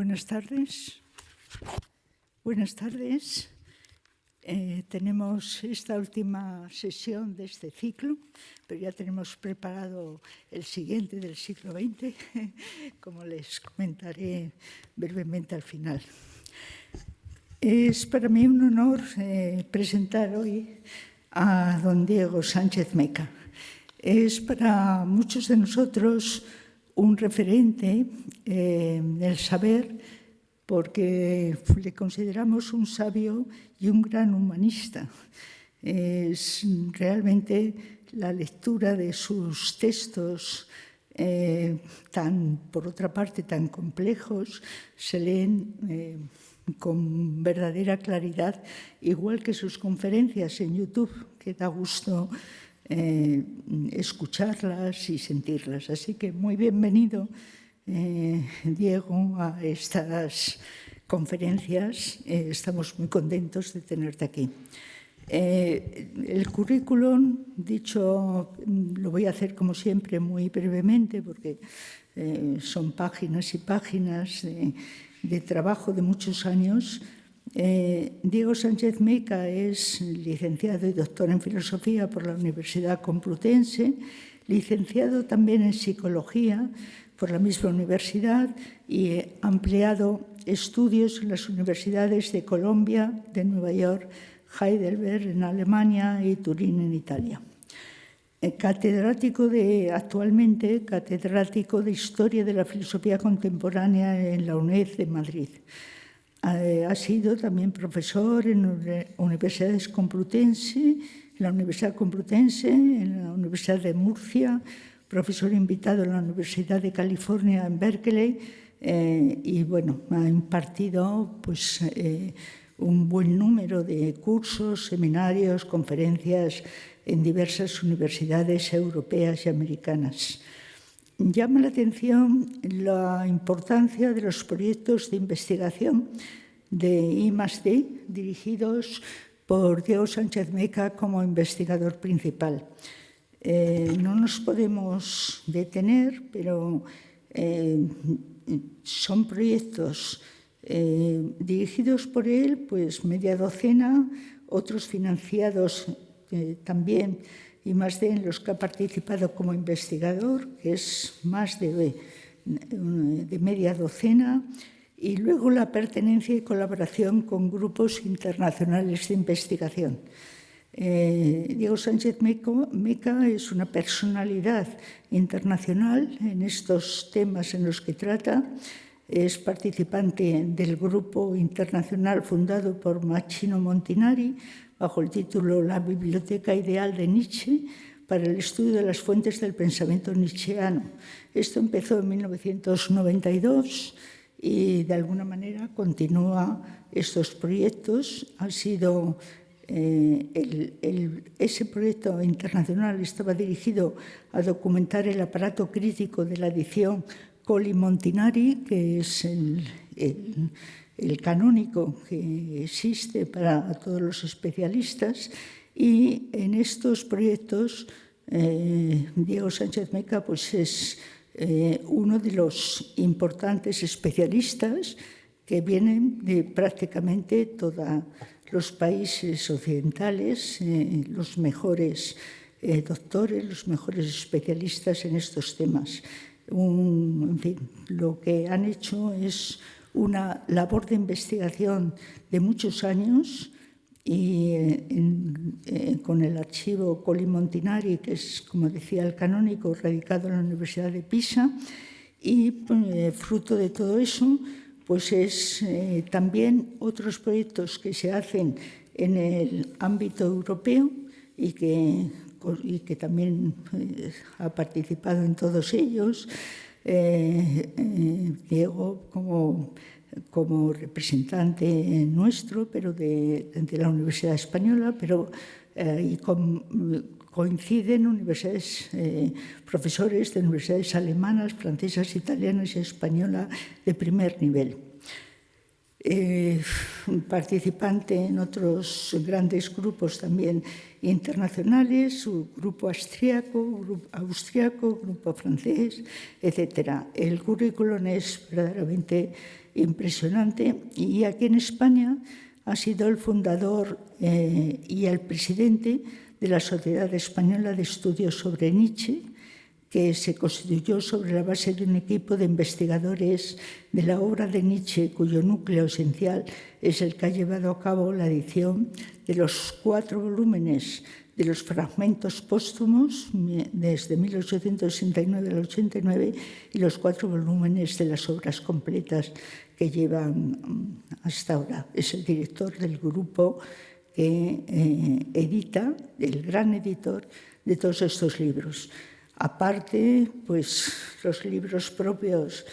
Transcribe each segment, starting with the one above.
Buenas tardes. Buenas tardes. Tenemos esta última sesión de este ciclo, pero ya tenemos preparado el siguiente del siglo XX, como les comentaré brevemente al final. Es para mí un honor presentar hoy a don Diego Sánchez Meca. Es para muchos de nosotros un referente del saber, porque le consideramos un sabio y un gran humanista. Es realmente la lectura de sus textos, por otra parte, tan complejos, se leen con verdadera claridad, igual que sus conferencias en YouTube, que da gusto escucharlas y sentirlas. Así que muy bienvenido, Diego, a estas conferencias. Estamos muy contentos de tenerte aquí. El currículum, dicho, lo voy a hacer como siempre muy brevemente, porque son páginas y páginas de trabajo de muchos años. Diego Sánchez Meca es licenciado y doctor en Filosofía por la Universidad Complutense, licenciado también en Psicología por la misma universidad y ha ampliado estudios en las universidades de Colombia, de Nueva York, Heidelberg en Alemania y Turín en Italia. Actualmente catedrático de Historia de la Filosofía Contemporánea en la UNED de Madrid. Ha sido también profesor en universidades Complutense, en la Universidad Complutense, en la Universidad de Murcia, profesor invitado en la Universidad de California en Berkeley y bueno, ha impartido pues, un buen número de cursos, seminarios, conferencias en diversas universidades europeas y americanas. Llama la atención la importancia de los proyectos de investigación de I+D dirigidos por Diego Sánchez Meca como investigador principal. No nos podemos detener, pero son proyectos dirigidos por él, pues media docena, otros financiados también I+D en los que ha participado como investigador, que es más de media docena, y luego la pertenencia y colaboración con grupos internacionales de investigación. Diego Sánchez Meca es una personalidad internacional en estos temas en los que trata. Es participante del grupo internacional fundado por Machino Montinari bajo el título La Biblioteca Ideal de Nietzsche para el estudio de las fuentes del pensamiento nietzscheano. Esto empezó en 1992 y de alguna manera continúa estos proyectos. Ha sido ese proyecto internacional estaba dirigido a documentar el aparato crítico de la edición Colli Montinari, que es el canónico que existe para todos los especialistas, y en estos proyectos Diego Sánchez Meca pues es uno de los importantes especialistas que vienen de prácticamente todos los países occidentales, los mejores doctores, los mejores especialistas en estos temas. En fin, lo que han hecho es una labor de investigación de muchos años y con el archivo Colli Montinari, que es, como decía, el canónico, radicado en la Universidad de Pisa, y fruto de todo eso, pues es también otros proyectos que se hacen en el ámbito europeo y que también ha participado en todos ellos. Diego como representante nuestro, pero de la Universidad Española, y coinciden universidades, profesores de universidades alemanas, francesas, italianas y española de primer nivel. Participante en otros grandes grupos también internacionales, su grupo austriaco, grupo francés, etc. El currículum es verdaderamente impresionante. Y aquí en España ha sido el fundador y el presidente de la Sociedad Española de Estudios sobre Nietzsche, que se constituyó sobre la base de un equipo de investigadores de la obra de Nietzsche, cuyo núcleo esencial es el que ha llevado a cabo la edición de los 4 volúmenes de los fragmentos póstumos desde 1869 al 89 y los 4 volúmenes de las obras completas que llevan hasta ahora. Es el director del grupo que edita, el gran editor de todos estos libros. Aparte, pues los libros propios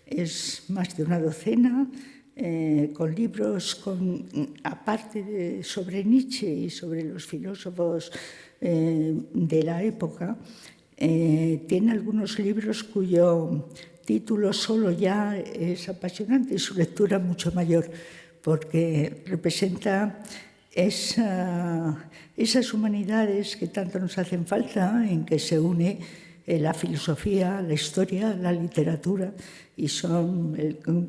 es más de una docena, con libros aparte sobre Nietzsche y sobre los filósofos de la época. Tiene algunos libros cuyo título solo ya es apasionante y su lectura mucho mayor, porque representa esas humanidades que tanto nos hacen falta, en que se une la filosofía, la historia, la literatura, y son,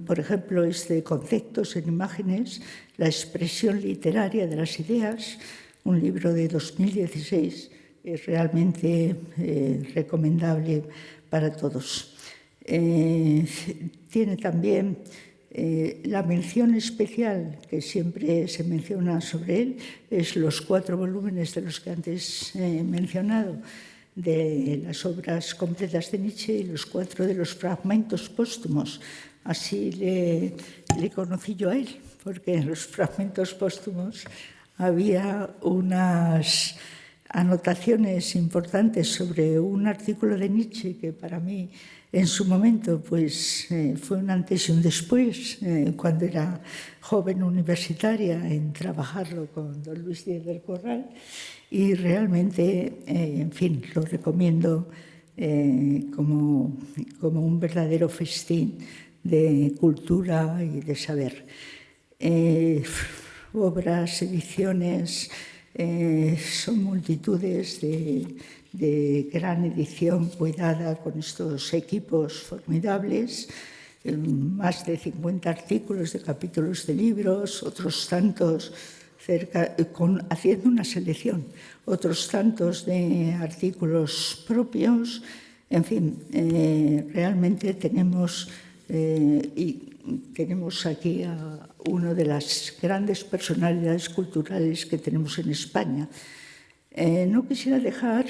por ejemplo, conceptos en imágenes, la expresión literaria de las ideas, un libro de 2016, es realmente recomendable para todos. Tiene también la mención especial que siempre se menciona sobre él, es los 4 volúmenes de los que antes he mencionado, de las obras completas de Nietzsche y los 4 de los fragmentos póstumos. Así le conocí yo a él, porque en los fragmentos póstumos había unas anotaciones importantes sobre un artículo de Nietzsche que para mí en su momento pues, fue un antes y un después, cuando era joven universitaria, en trabajarlo con don Luis Díaz del Corral, y realmente, en fin, lo recomiendo como un verdadero festín de cultura y de saber. Obras, ediciones, son multitudes de gran edición cuidada con estos equipos formidables, más de 50 artículos de capítulos de libros, otros tantos haciendo una selección, otros tantos de artículos propios. En fin, realmente tenemos aquí a una de las grandes personalidades culturales que tenemos en España. No quisiera dejar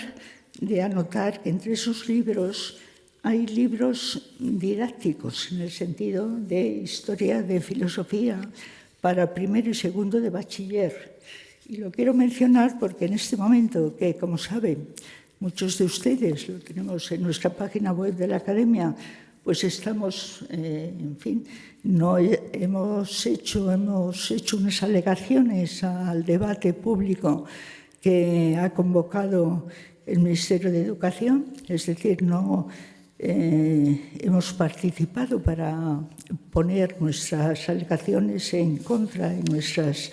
de anotar que entre esos libros hay libros didácticos, en el sentido de historia, de filosofía, para primero y segundo de bachiller. Y lo quiero mencionar porque en este momento, que como saben, muchos de ustedes lo tenemos en nuestra página web de la Academia, pues estamos, en fin, hemos hecho unas alegaciones al debate público que ha convocado el Ministerio de Educación, es decir, hemos participado para poner nuestras alegaciones en contra de nuestras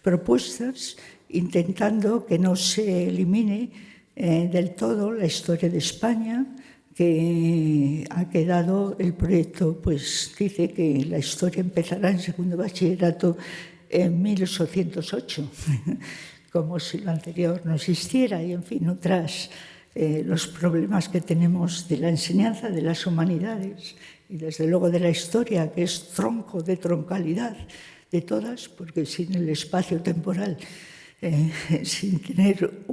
propuestas, intentando que no se elimine del todo la historia de España, que ha quedado el proyecto, pues dice que la historia empezará en segundo bachillerato en 1808, como si lo anterior no existiera, y en fin, los problemas que tenemos de la enseñanza de las humanidades y desde luego de la historia, que es tronco de troncalidad de todas, porque sin el espacio temporal, sin tener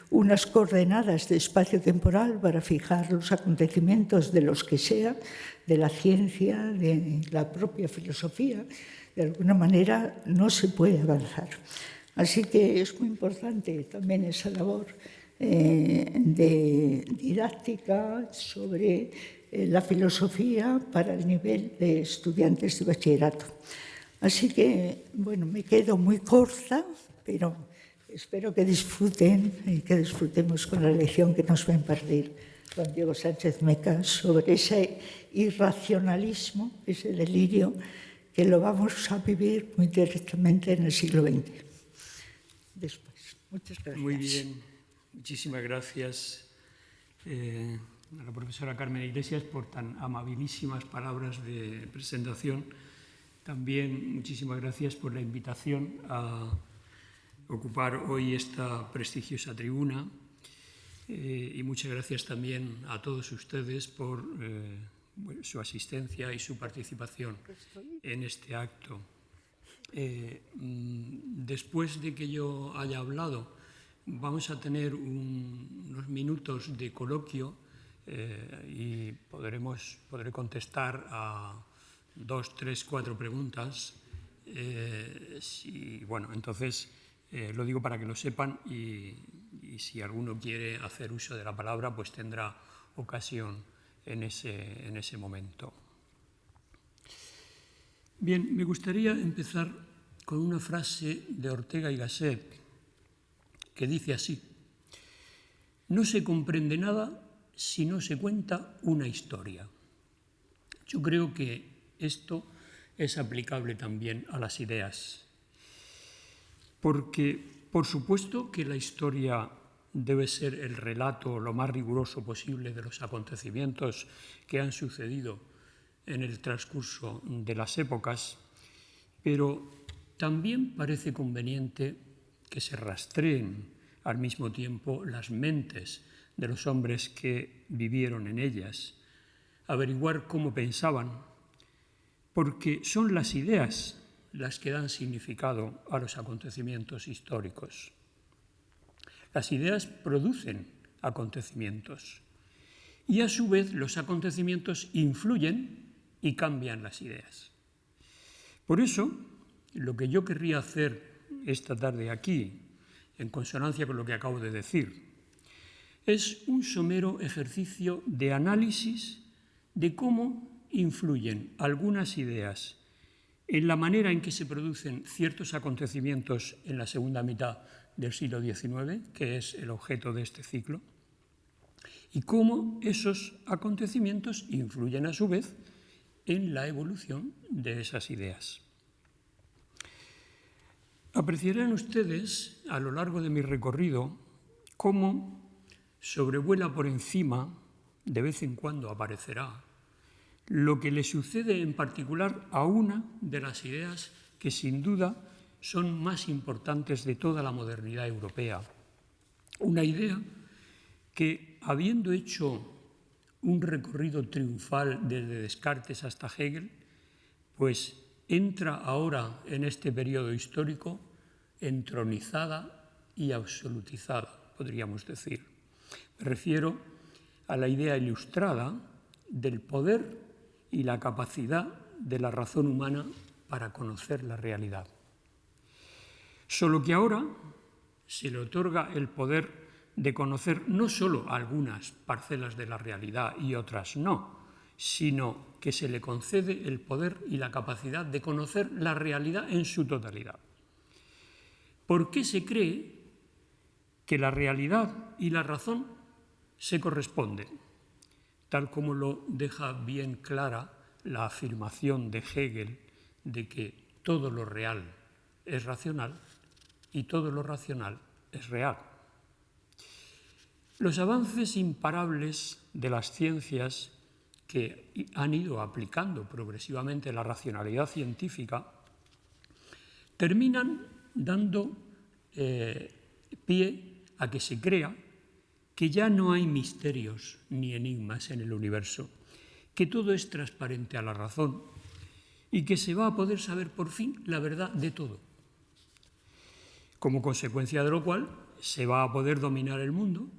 unas coordenadas de espacio temporal para fijar los acontecimientos de los que sea, de la ciencia, de la propia filosofía, de alguna manera no se puede avanzar. Así que es muy importante también esa labor de didáctica sobre la filosofía para el nivel de estudiantes de bachillerato. Así que, bueno, me quedo muy corta, pero espero que disfruten y que disfrutemos con la lección que nos va a impartir don Diego Sánchez Meca sobre ese irracionalismo, ese delirio que lo vamos a vivir muy directamente en el siglo XX. Después. Muchas gracias. Muy bien. Muchísimas gracias, a la profesora Carmen Iglesias por tan amabilísimas palabras de presentación. También muchísimas gracias por la invitación a ocupar hoy esta prestigiosa tribuna y muchas gracias también a todos ustedes por su asistencia y su participación en este acto. Después de que yo haya hablado, vamos a tener unos minutos de coloquio y podré contestar a 2, 3, 4 preguntas. Entonces lo digo para que lo sepan y si alguno quiere hacer uso de la palabra, pues tendrá ocasión en ese momento. Bien, me gustaría empezar con una frase de Ortega y Gasset que dice así: no se comprende nada si no se cuenta una historia. Yo creo que esto es aplicable también a las ideas, porque por supuesto que la historia debe ser el relato lo más riguroso posible de los acontecimientos que han sucedido en el transcurso de las épocas, pero también parece conveniente que se rastreen al mismo tiempo las mentes de los hombres que vivieron en ellas, averiguar cómo pensaban, porque son las ideas las que dan significado a los acontecimientos históricos. Las ideas producen acontecimientos y a su vez los acontecimientos influyen y cambian las ideas. Por eso, lo que yo querría hacer esta tarde aquí, en consonancia con lo que acabo de decir, es un somero ejercicio de análisis de cómo influyen algunas ideas en la manera en que se producen ciertos acontecimientos en la segunda mitad del siglo XIX, que es el objeto de este ciclo, y cómo esos acontecimientos influyen a su vez en la evolución de esas ideas. Apreciarán ustedes a lo largo de mi recorrido cómo sobrevuela por encima, de vez en cuando aparecerá, lo que le sucede en particular a una de las ideas que sin duda son más importantes de toda la modernidad europea. Una idea que, habiendo hecho un recorrido triunfal desde Descartes hasta Hegel, pues entra ahora en este periodo histórico entronizada y absolutizada, podríamos decir. Me refiero a la idea ilustrada del poder y la capacidad de la razón humana para conocer la realidad. Solo que ahora se le otorga el poder de conocer no solo algunas parcelas de la realidad y otras no, sino que se le concede el poder y la capacidad de conocer la realidad en su totalidad. ¿Por qué se cree que la realidad y la razón se corresponden? Tal como lo deja bien clara la afirmación de Hegel de que todo lo real es racional y todo lo racional es real. Los avances imparables de las ciencias que han ido aplicando progresivamente la racionalidad científica terminan dando pie a que se crea que ya no hay misterios ni enigmas en el universo, que todo es transparente a la razón y que se va a poder saber por fin la verdad de todo. Como consecuencia de lo cual se va a poder dominar el mundo,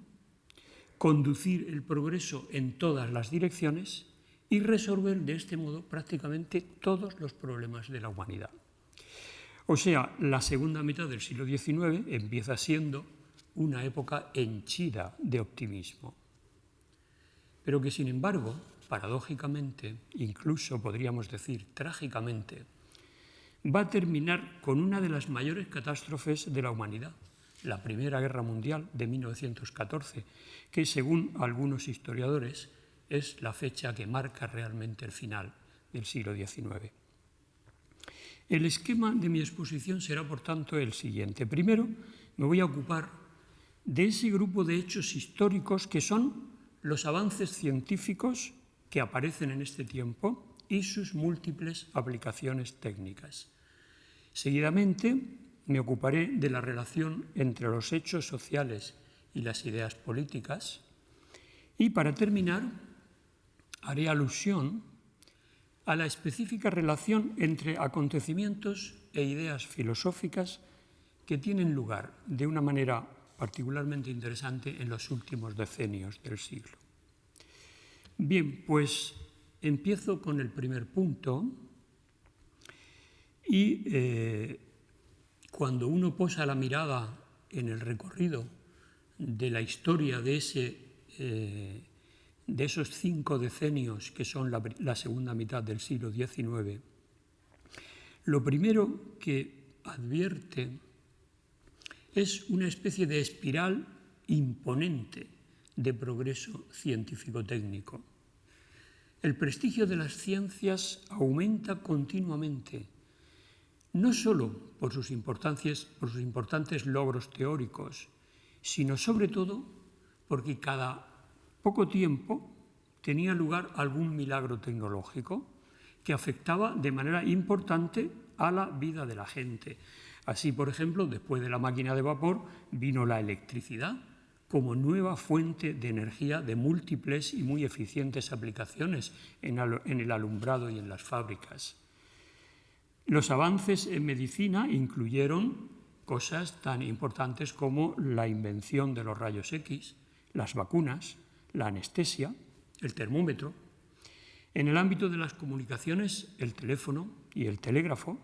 conducir el progreso en todas las direcciones y resolver de este modo prácticamente todos los problemas de la humanidad. O sea, la segunda mitad del siglo XIX empieza siendo una época henchida de optimismo, pero que sin embargo, paradójicamente, incluso podríamos decir trágicamente, va a terminar con una de las mayores catástrofes de la humanidad, la Primera Guerra Mundial de 1914, que según algunos historiadores es la fecha que marca realmente el final del siglo XIX. El esquema de mi exposición será, por tanto, el siguiente. Primero, me voy a ocupar de ese grupo de hechos históricos que son los avances científicos que aparecen en este tiempo y sus múltiples aplicaciones técnicas. Seguidamente me ocuparé de la relación entre los hechos sociales y las ideas políticas y, para terminar, haré alusión a la específica relación entre acontecimientos e ideas filosóficas que tienen lugar de una manera particularmente interesante en los últimos decenios del siglo. Bien, pues empiezo con el primer punto y cuando uno posa la mirada en el recorrido de la historia de esos 5 decenios que son la segunda mitad del siglo XIX, lo primero que advierte es una especie de espiral imponente de progreso científico-técnico. El prestigio de las ciencias aumenta continuamente, no solo por sus importantes logros teóricos, sino sobre todo porque cada poco tiempo tenía lugar algún milagro tecnológico que afectaba de manera importante a la vida de la gente. Así, por ejemplo, después de la máquina de vapor vino la electricidad como nueva fuente de energía de múltiples y muy eficientes aplicaciones en el alumbrado y en las fábricas. Los avances en medicina incluyeron cosas tan importantes como la invención de los rayos X, las vacunas, la anestesia, el termómetro. En el ámbito de las comunicaciones, el teléfono y el telégrafo,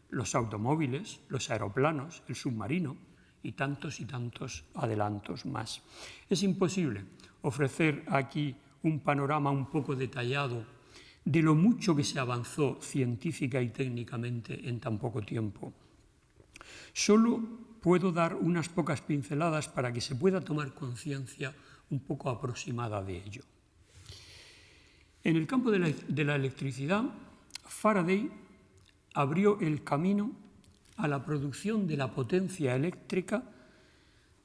los automóviles, los aeroplanos, el submarino y tantos adelantos más. Es imposible ofrecer aquí un panorama un poco detallado de lo mucho que se avanzó científica y técnicamente en tan poco tiempo. Solo puedo dar unas pocas pinceladas para que se pueda tomar conciencia un poco aproximada de ello. En el campo de la electricidad, Faraday abrió el camino a la producción de la potencia eléctrica,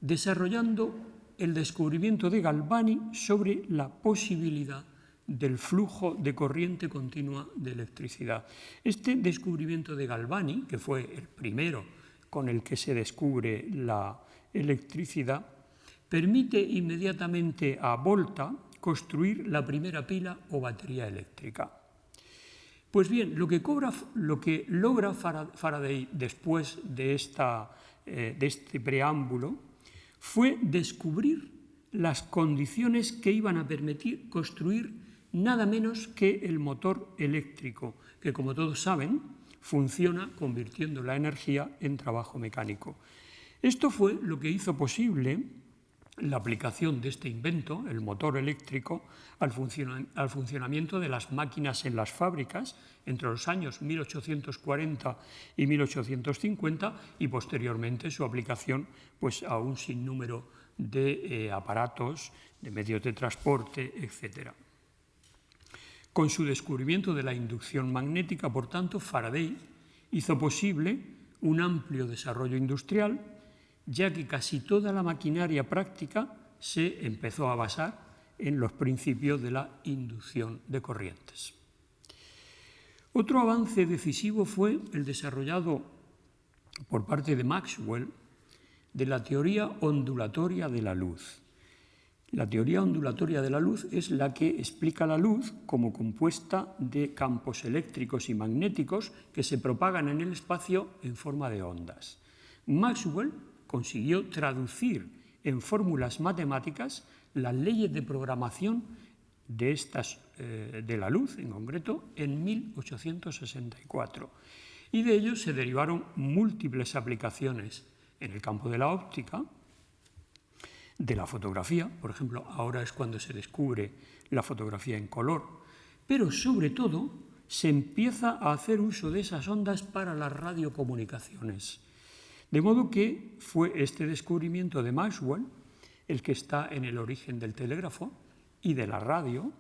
desarrollando el descubrimiento de Galvani sobre la posibilidad del flujo de corriente continua de electricidad. Este descubrimiento de Galvani, que fue el primero con el que se descubre la electricidad, permite inmediatamente a Volta construir la primera pila o batería eléctrica. Pues bien, lo que logra Faraday después de este preámbulo fue descubrir las condiciones que iban a permitir construir nada menos que el motor eléctrico, que, como todos saben, funciona convirtiendo la energía en trabajo mecánico. Esto fue lo que hizo posible la aplicación de este invento, el motor eléctrico, al funcionamiento de las máquinas en las fábricas entre los años 1840 y 1850 y posteriormente su aplicación pues, a un sinnúmero de aparatos, de medios de transporte, etc. Con su descubrimiento de la inducción magnética, por tanto, Faraday hizo posible un amplio desarrollo industrial, ya que casi toda la maquinaria práctica se empezó a basar en los principios de la inducción de corrientes. Otro avance decisivo fue el desarrollado por parte de Maxwell de la teoría ondulatoria de la luz. La teoría ondulatoria de la luz es la que explica la luz como compuesta de campos eléctricos y magnéticos que se propagan en el espacio en forma de ondas. Maxwell consiguió traducir en fórmulas matemáticas las leyes de programación de la luz, en concreto, en 1864. Y de ello se derivaron múltiples aplicaciones en el campo de la óptica, de la fotografía, por ejemplo, ahora es cuando se descubre la fotografía en color, pero sobre todo se empieza a hacer uso de esas ondas para las radiocomunicaciones. De modo que fue este descubrimiento de Maxwell el que está en el origen del telégrafo y de la radio,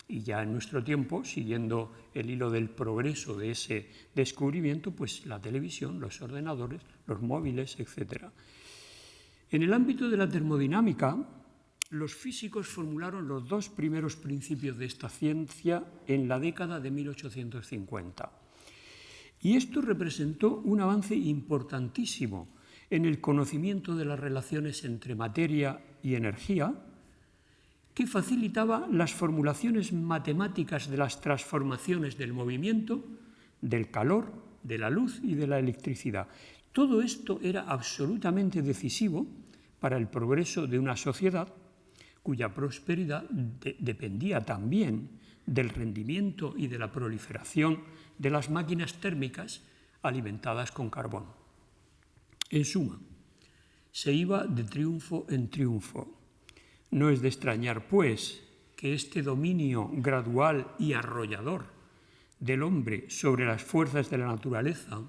y ya en nuestro tiempo, siguiendo el hilo del progreso de ese descubrimiento, pues la televisión, los ordenadores, los móviles, etc. En el ámbito de la termodinámica, los físicos formularon los dos primeros principios de esta ciencia en la década de 1850. Y esto representó un avance importantísimo en el conocimiento de las relaciones entre materia y energía, que facilitaba las formulaciones matemáticas de las transformaciones del movimiento, del calor, de la luz y de la electricidad. Todo esto era absolutamente decisivo para el progreso de una sociedad cuya prosperidad dependía también del rendimiento y de la proliferación de las máquinas térmicas alimentadas con carbón. En suma, se iba de triunfo en triunfo. No es de extrañar, pues, que este dominio gradual y arrollador del hombre sobre las fuerzas de la naturaleza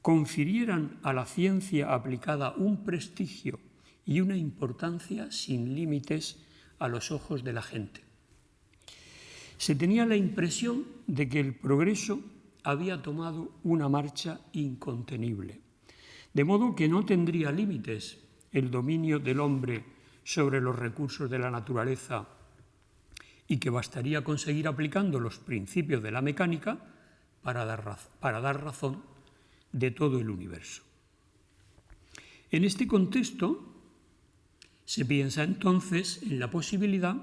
confirieran a la ciencia aplicada un prestigio y una importancia sin límites a los ojos de la gente. Se tenía la impresión de que el progreso había tomado una marcha incontenible, de modo que no tendría límites el dominio del hombre sobre los recursos de la naturaleza y que bastaría conseguir aplicando los principios de la mecánica para dar razón de todo el universo. En este contexto, se piensa entonces en la posibilidad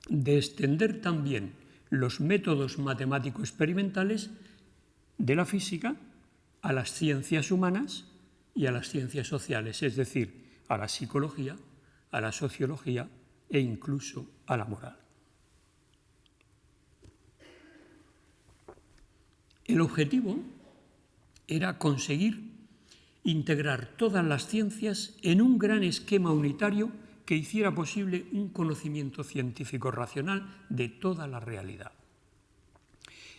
de extender también los métodos matemático-experimentales de la física a las ciencias humanas y a las ciencias sociales, es decir, a la psicología, a la sociología e incluso a la moral. El objetivo era conseguir integrar todas las ciencias en un gran esquema unitario que hiciera posible un conocimiento científico racional de toda la realidad.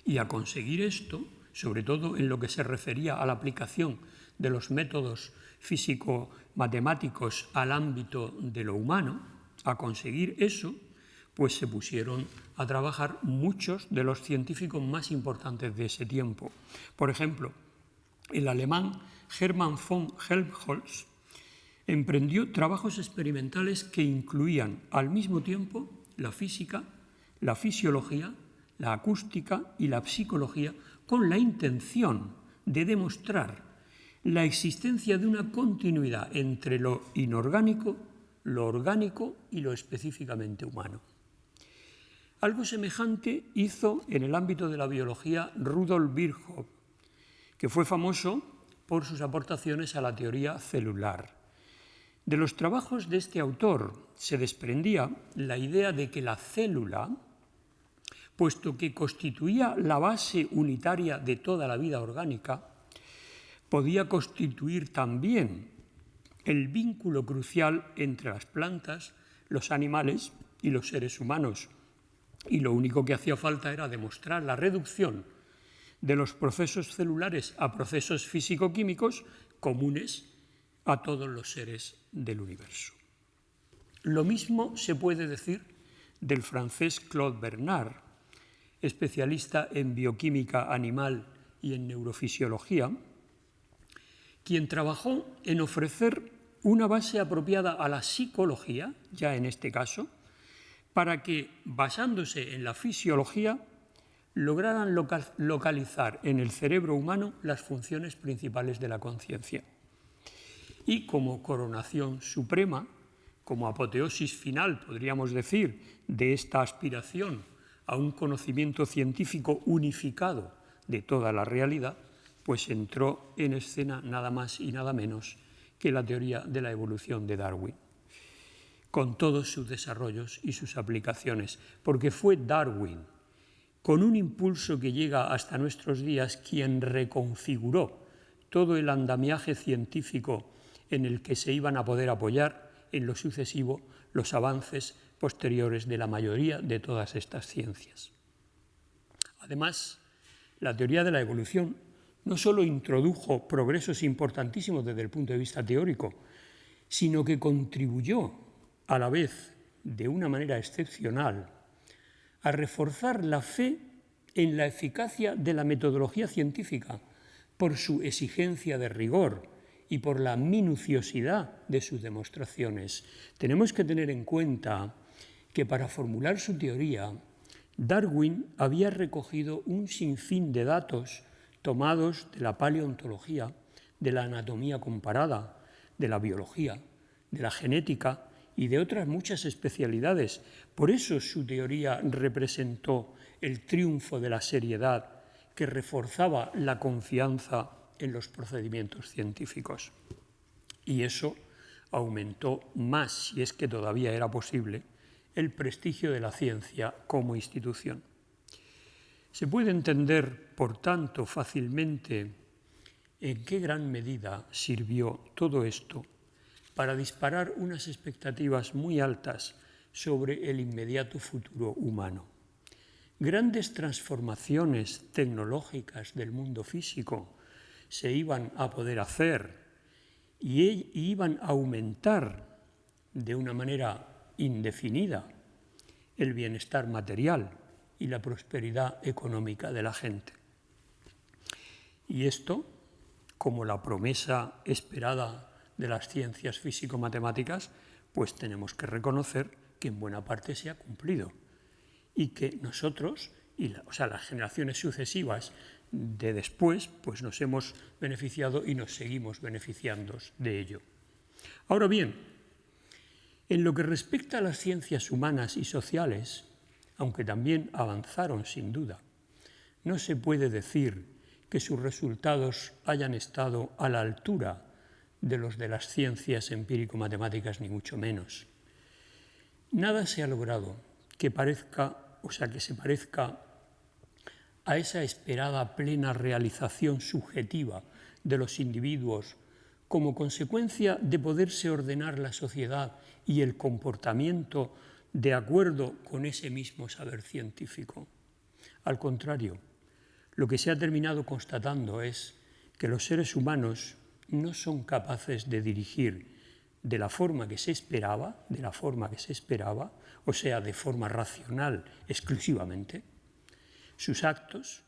Y a conseguir esto, sobre todo en lo que se refería a la aplicación de los métodos físico-matemáticos al ámbito de lo humano, a conseguir eso, pues se pusieron a trabajar muchos de los científicos más importantes de ese tiempo. Por ejemplo, el alemán Hermann von Helmholtz emprendió trabajos experimentales que incluían al mismo tiempo la física, la fisiología, la acústica y la psicología, con la intención de demostrar la existencia de una continuidad entre lo inorgánico, lo orgánico y lo específicamente humano. Algo semejante hizo en el ámbito de la biología Rudolf Virchow, que fue famoso por sus aportaciones a la teoría celular. De los trabajos de este autor se desprendía la idea de que la célula, puesto que constituía la base unitaria de toda la vida orgánica, podía constituir también el vínculo crucial entre las plantas, los animales y los seres humanos. Y lo único que hacía falta era demostrar la reducción de los procesos celulares a procesos físico-químicos comunes a todos los seres del universo. Lo mismo se puede decir del francés Claude Bernard, especialista en bioquímica animal y en neurofisiología, quien trabajó en ofrecer una base apropiada a la psicología, ya en este caso, para que, basándose en la fisiología, lograran localizar en el cerebro humano las funciones principales de la conciencia. Y como coronación suprema, como apoteosis final, podríamos decir, de esta aspiración a un conocimiento científico unificado de toda la realidad, pues entró en escena nada más y nada menos que la teoría de la evolución de Darwin, con todos sus desarrollos y sus aplicaciones, porque fue Darwin, con un impulso que llega hasta nuestros días, quien reconfiguró todo el andamiaje científico en el que se iban a poder apoyar en lo sucesivo los avances posteriores de la mayoría de todas estas ciencias. Además, la teoría de la evolución no solo introdujo progresos importantísimos desde el punto de vista teórico, sino que contribuyó a la vez de una manera excepcional a reforzar la fe en la eficacia de la metodología científica por su exigencia de rigor y por la minuciosidad de sus demostraciones. Tenemos que tener en cuenta que para formular su teoría, Darwin había recogido un sinfín de datos tomados de la paleontología, de la anatomía comparada, de la biología, de la genética y de otras muchas especialidades. Por eso su teoría representó el triunfo de la seriedad que reforzaba la confianza en los procedimientos científicos. Y eso aumentó más, si es que todavía era posible, el prestigio de la ciencia como institución. Se puede entender, por tanto, fácilmente en qué gran medida sirvió todo esto para disparar unas expectativas muy altas sobre el inmediato futuro humano. Grandes transformaciones tecnológicas del mundo físico se iban a poder hacer y iban a aumentar de una manera indefinida el bienestar material y la prosperidad económica de la gente. Y esto, como la promesa esperada de las ciencias físico-matemáticas, pues tenemos que reconocer que en buena parte se ha cumplido y que nosotros, las generaciones sucesivas de después, pues nos hemos beneficiado y nos seguimos beneficiando de ello. Ahora bien, en lo que respecta a las ciencias humanas y sociales, aunque también avanzaron sin duda, no se puede decir que sus resultados hayan estado a la altura de los de las ciencias empírico-matemáticas, ni mucho menos. Nada se ha logrado que se parezca a esa esperada plena realización subjetiva de los individuos como consecuencia de poderse ordenar la sociedad y el comportamiento de acuerdo con ese mismo saber científico. Al contrario, lo que se ha terminado constatando es que los seres humanos no son capaces de dirigir de la forma que se esperaba, o sea, de forma racional exclusivamente, sus actos,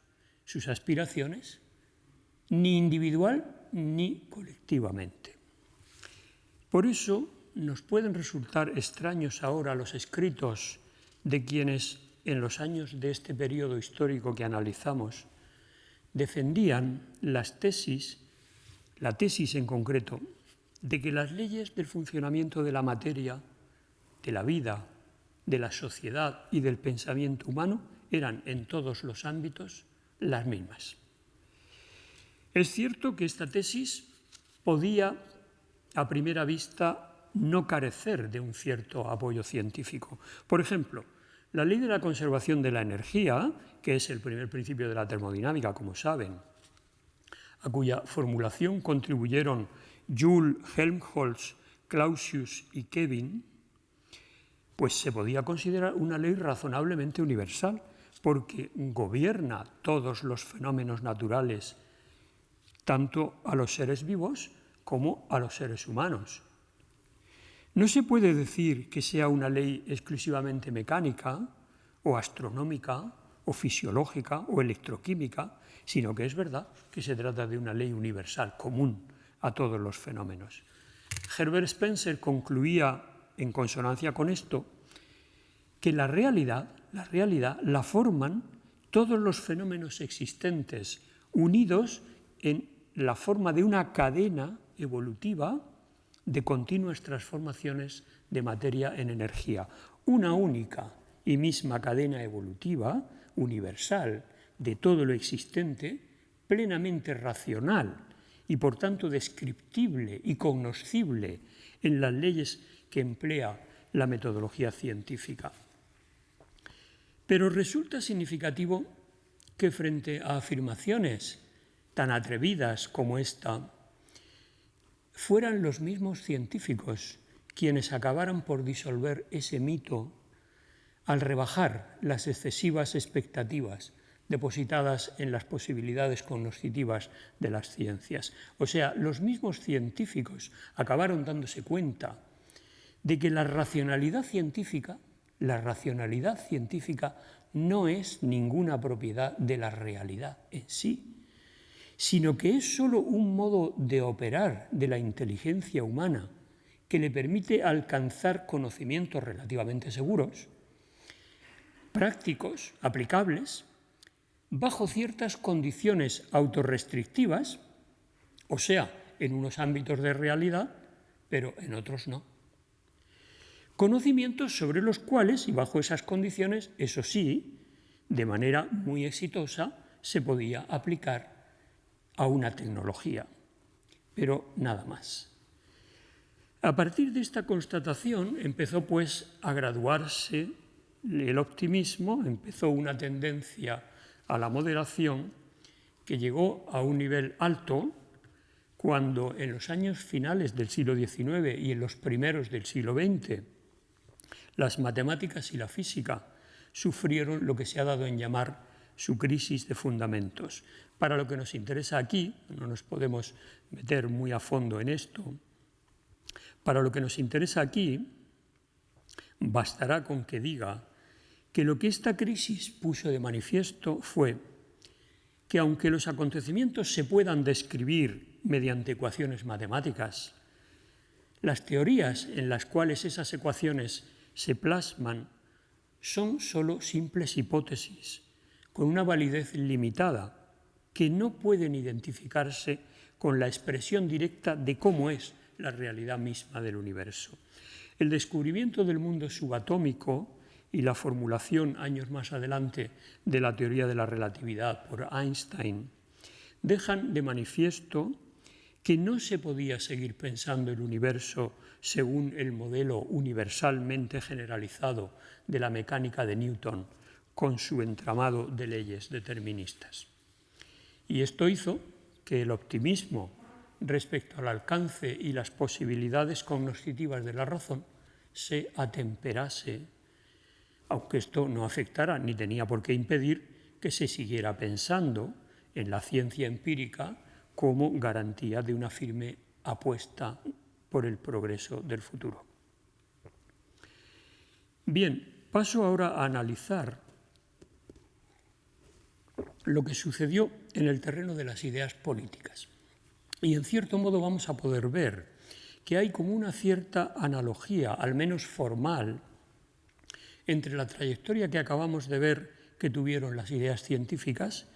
sus aspiraciones, ni individual ni colectivamente. Por eso nos pueden resultar extraños ahora los escritos de quienes en los años de este periodo histórico que analizamos defendían la tesis en concreto de que las leyes del funcionamiento de la materia, de la vida, de la sociedad y del pensamiento humano eran en todos los ámbitos las mismas. Es cierto que esta tesis podía, a primera vista, no carecer de un cierto apoyo científico. Por ejemplo, la ley de la conservación de la energía, que es el primer principio de la termodinámica, como saben, a cuya formulación contribuyeron Joule, Helmholtz, Clausius y Kelvin, pues se podía considerar una ley razonablemente universal, porque gobierna todos los fenómenos naturales, tanto a los seres vivos como a los seres humanos. No se puede decir que sea una ley exclusivamente mecánica, o astronómica, o fisiológica, o electroquímica, sino que es verdad que se trata de una ley universal, común a todos los fenómenos. Herbert Spencer concluía, en consonancia con esto, que la realidad la forman todos los fenómenos existentes, unidos en la forma de una cadena evolutiva de continuas transformaciones de materia en energía. Una única y misma cadena evolutiva, universal, de todo lo existente, plenamente racional y por tanto descriptible y cognoscible en las leyes que emplea la metodología científica. Pero resulta significativo que frente a afirmaciones tan atrevidas como esta, fueran los mismos científicos quienes acabaran por disolver ese mito al rebajar las excesivas expectativas depositadas en las posibilidades cognoscitivas de las ciencias. O sea, los mismos científicos acabaron dándose cuenta de que la racionalidad científica no es ninguna propiedad de la realidad en sí, sino que es solo un modo de operar de la inteligencia humana que le permite alcanzar conocimientos relativamente seguros, prácticos, aplicables, bajo ciertas condiciones autorrestrictivas, o sea, en unos ámbitos de realidad, pero en otros no. Conocimientos sobre los cuales, y bajo esas condiciones, eso sí, de manera muy exitosa, se podía aplicar a una tecnología, pero nada más. A partir de esta constatación empezó pues a graduarse el optimismo, empezó una tendencia a la moderación que llegó a un nivel alto cuando en los años finales del siglo XIX y en los primeros del siglo XX las matemáticas y la física sufrieron lo que se ha dado en llamar su crisis de fundamentos. Para lo que nos interesa aquí, no nos podemos meter muy a fondo en esto, para lo que nos interesa aquí, bastará con que diga que lo que esta crisis puso de manifiesto fue que aunque los acontecimientos se puedan describir mediante ecuaciones matemáticas, las teorías en las cuales esas ecuaciones se plasman son solo simples hipótesis, con una validez limitada, que no pueden identificarse con la expresión directa de cómo es la realidad misma del universo. El descubrimiento del mundo subatómico y la formulación años más adelante de la teoría de la relatividad por Einstein dejan de manifiesto que no se podía seguir pensando el universo según el modelo universalmente generalizado de la mecánica de Newton, con su entramado de leyes deterministas. Y esto hizo que el optimismo respecto al alcance y las posibilidades cognitivas de la razón se atemperase, aunque esto no afectara ni tenía por qué impedir que se siguiera pensando en la ciencia empírica como garantía de una firme apuesta por el progreso del futuro. Bien, paso ahora a analizar lo que sucedió en el terreno de las ideas políticas. Y en cierto modo vamos a poder ver que hay como una cierta analogía, al menos formal, entre la trayectoria que acabamos de ver que tuvieron las ideas científicas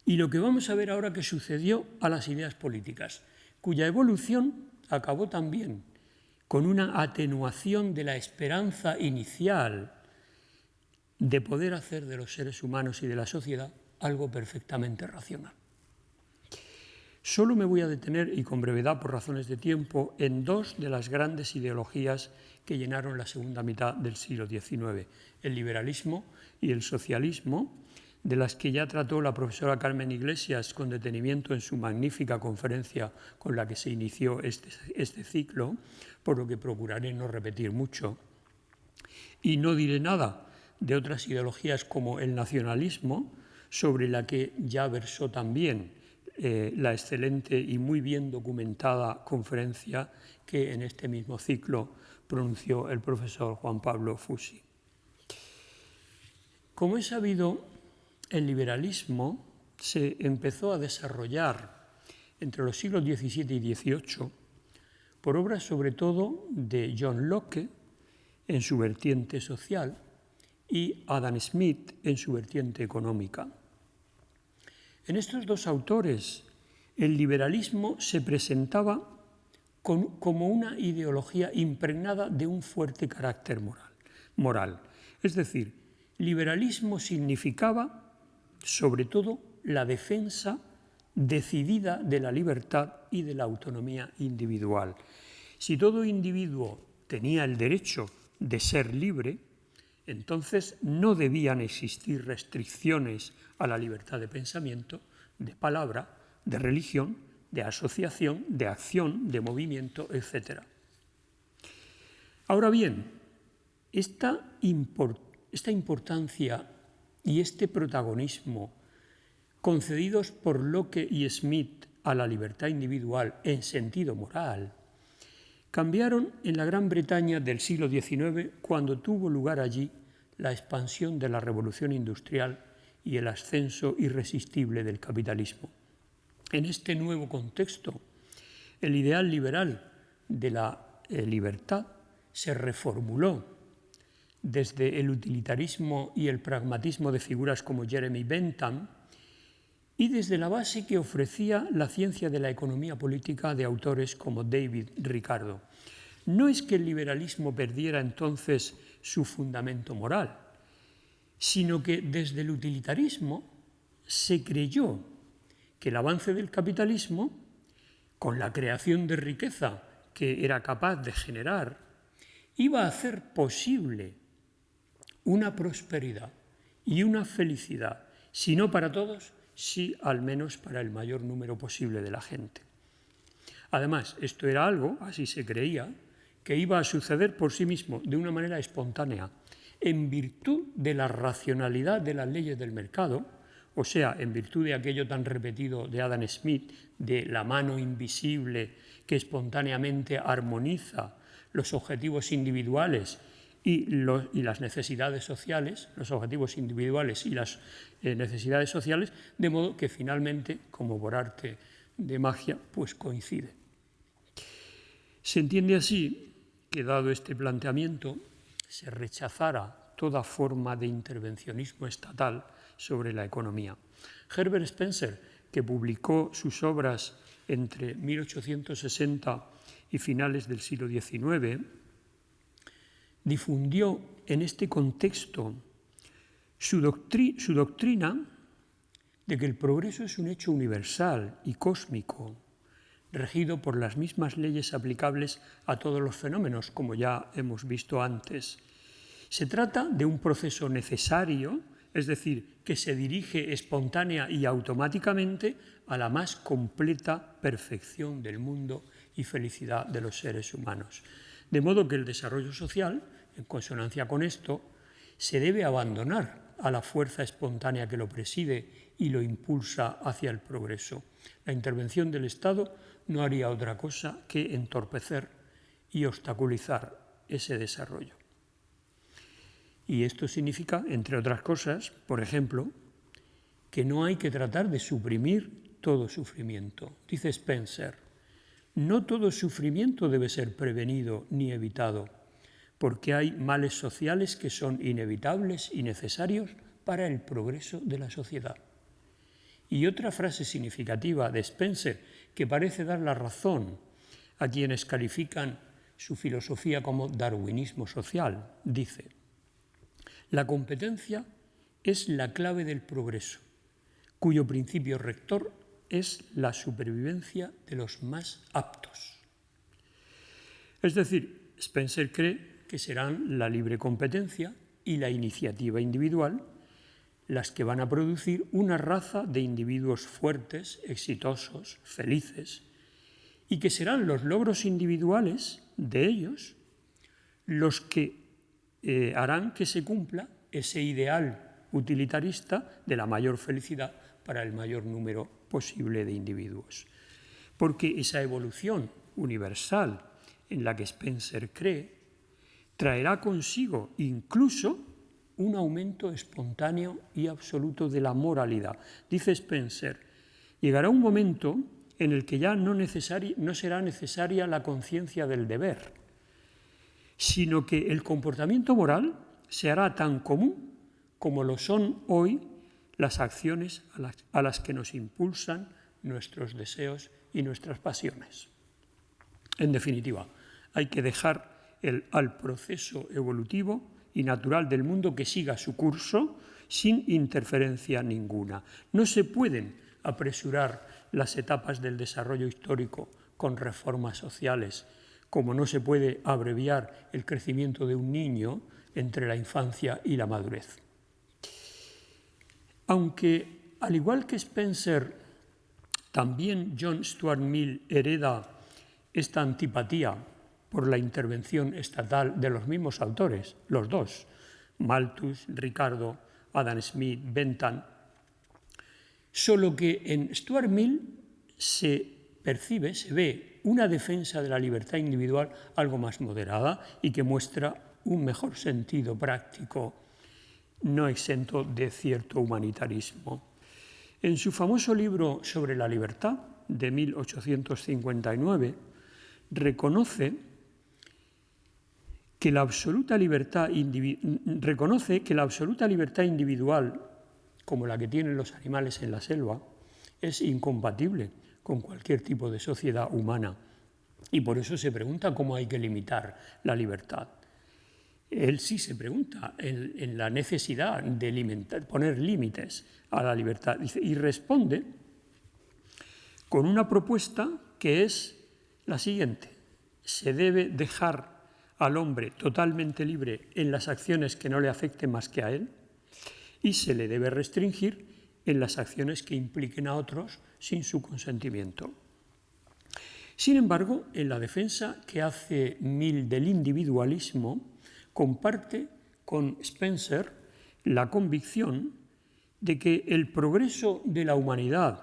y lo que vamos a ver ahora que sucedió a las ideas políticas, cuya evolución acabó también con una atenuación de la esperanza inicial de poder hacer de los seres humanos y de la sociedad algo perfectamente racional. Solo me voy a detener, y con brevedad por razones de tiempo, en dos de las grandes ideologías que llenaron la segunda mitad del siglo XIX, el liberalismo y el socialismo, de las que ya trató la profesora Carmen Iglesias con detenimiento en su magnífica conferencia con la que se inició este ciclo, por lo que procuraré no repetir mucho. Y no diré nada de otras ideologías como el nacionalismo, sobre la que ya versó también la excelente y muy bien documentada conferencia que en este mismo ciclo pronunció el profesor Juan Pablo Fusi. Como es sabido, el liberalismo se empezó a desarrollar entre los siglos XVII y XVIII por obras sobre todo de John Locke en su vertiente social y Adam Smith en su vertiente económica. En estos dos autores, el liberalismo se presentaba como una ideología impregnada de un fuerte carácter moral. Es decir, liberalismo significaba, sobre todo, la defensa decidida de la libertad y de la autonomía individual. Si todo individuo tenía el derecho de ser libre, entonces no debían existir restricciones a la libertad de pensamiento, de palabra, de religión, de asociación, de acción, de movimiento, etc. Ahora bien, esta importancia y este protagonismo concedidos por Locke y Smith a la libertad individual en sentido moral, cambiaron en la Gran Bretaña del siglo XIX cuando tuvo lugar allí la expansión de la revolución industrial y el ascenso irresistible del capitalismo. En este nuevo contexto, el ideal liberal de la libertad se reformuló desde el utilitarismo y el pragmatismo de figuras como Jeremy Bentham y desde la base que ofrecía la ciencia de la economía política de autores como David Ricardo. No es que el liberalismo perdiera entonces su fundamento moral, sino que desde el utilitarismo se creyó que el avance del capitalismo, con la creación de riqueza que era capaz de generar, iba a hacer posible una prosperidad y una felicidad, si no para todos, sí al menos para el mayor número posible de la gente. Además, esto era algo, así se creía, que iba a suceder por sí mismo, de una manera espontánea, en virtud de la racionalidad de las leyes del mercado, o sea, en virtud de aquello tan repetido de Adam Smith, de la mano invisible que espontáneamente armoniza los objetivos individuales y las necesidades sociales, los objetivos individuales y las necesidades sociales, de modo que finalmente, como por arte de magia, pues coincide. Se entiende así que, dado este planteamiento, se rechazara toda forma de intervencionismo estatal sobre la economía. Herbert Spencer, que publicó sus obras entre 1860 y finales del siglo XIX, difundió en este contexto su doctrina de que el progreso es un hecho universal y cósmico, regido por las mismas leyes aplicables a todos los fenómenos, como ya hemos visto antes. Se trata de un proceso necesario, es decir, que se dirige espontánea y automáticamente a la más completa perfección del mundo y felicidad de los seres humanos. De modo que el desarrollo social, en consonancia con esto, se debe abandonar a la fuerza espontánea que lo preside y lo impulsa hacia el progreso. La intervención del Estado no haría otra cosa que entorpecer y obstaculizar ese desarrollo. Y esto significa, entre otras cosas, por ejemplo, que no hay que tratar de suprimir todo sufrimiento. Dice Spencer, no todo sufrimiento debe ser prevenido ni evitado, porque hay males sociales que son inevitables y necesarios para el progreso de la sociedad. Y otra frase significativa de Spencer, que parece dar la razón a quienes califican su filosofía como darwinismo social, dice: la competencia es la clave del progreso, cuyo principio rector es la supervivencia de los más aptos. Es decir, Spencer cree que serán la libre competencia y la iniciativa individual las que van a producir una raza de individuos fuertes, exitosos, felices, y que serán los logros individuales de ellos los que harán que se cumpla ese ideal utilitarista de la mayor felicidad para el mayor número posible de individuos. Porque esa evolución universal en la que Spencer cree traerá consigo incluso un aumento espontáneo y absoluto de la moralidad. Dice Spencer, llegará un momento en el que ya no será necesaria la conciencia del deber, sino que el comportamiento moral se hará tan común como lo son hoy las acciones a las que nos impulsan nuestros deseos y nuestras pasiones. En definitiva, hay que dejar al proceso evolutivo y natural del mundo que siga su curso sin interferencia ninguna. No se pueden apresurar las etapas del desarrollo histórico con reformas sociales, como no se puede abreviar el crecimiento de un niño entre la infancia y la madurez. Aunque, al igual que Spencer, también John Stuart Mill hereda esta antipatía por la intervención estatal de los mismos autores, los dos, Malthus, Ricardo, Adam Smith, Bentham, solo que en Stuart Mill se ve una defensa de la libertad individual algo más moderada y que muestra un mejor sentido práctico, no exento de cierto humanitarismo. En su famoso libro sobre la libertad, de 1859, reconoce que la absoluta libertad individual, como la que tienen los animales en la selva, es incompatible con cualquier tipo de sociedad humana. Y por eso se pregunta cómo hay que limitar la libertad. Él sí se pregunta en la necesidad de poner límites a la libertad y responde con una propuesta que es la siguiente: se debe dejar al hombre totalmente libre en las acciones que no le afecten más que a él y se le debe restringir en las acciones que impliquen a otros sin su consentimiento. Sin embargo, en la defensa que hace Mill del individualismo, comparte con Spencer la convicción de que el progreso de la humanidad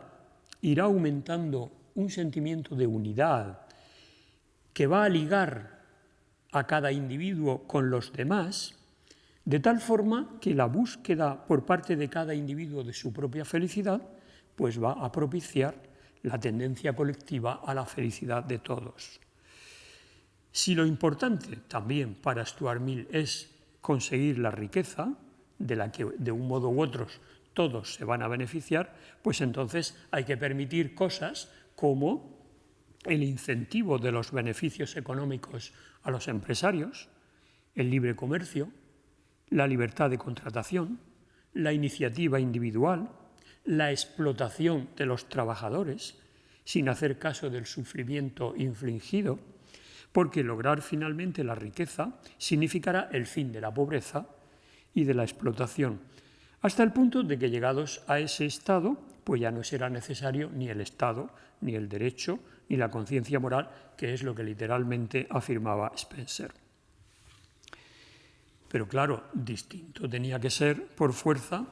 irá aumentando un sentimiento de unidad que va a ligar a cada individuo con los demás, de tal forma que la búsqueda por parte de cada individuo de su propia felicidad pues va a propiciar la tendencia colectiva a la felicidad de todos. Si lo importante también para Stuart Mill es conseguir la riqueza, de la que de un modo u otro todos se van a beneficiar, pues entonces hay que permitir cosas como el incentivo de los beneficios económicos a los empresarios, el libre comercio, la libertad de contratación, la iniciativa individual, la explotación de los trabajadores, sin hacer caso del sufrimiento infligido, porque lograr finalmente la riqueza significará el fin de la pobreza y de la explotación, hasta el punto de que llegados a ese estado, pues ya no será necesario ni el Estado, ni el derecho, ni la conciencia moral, que es lo que literalmente afirmaba Spencer. Pero claro, distinto tenía que ser por fuerza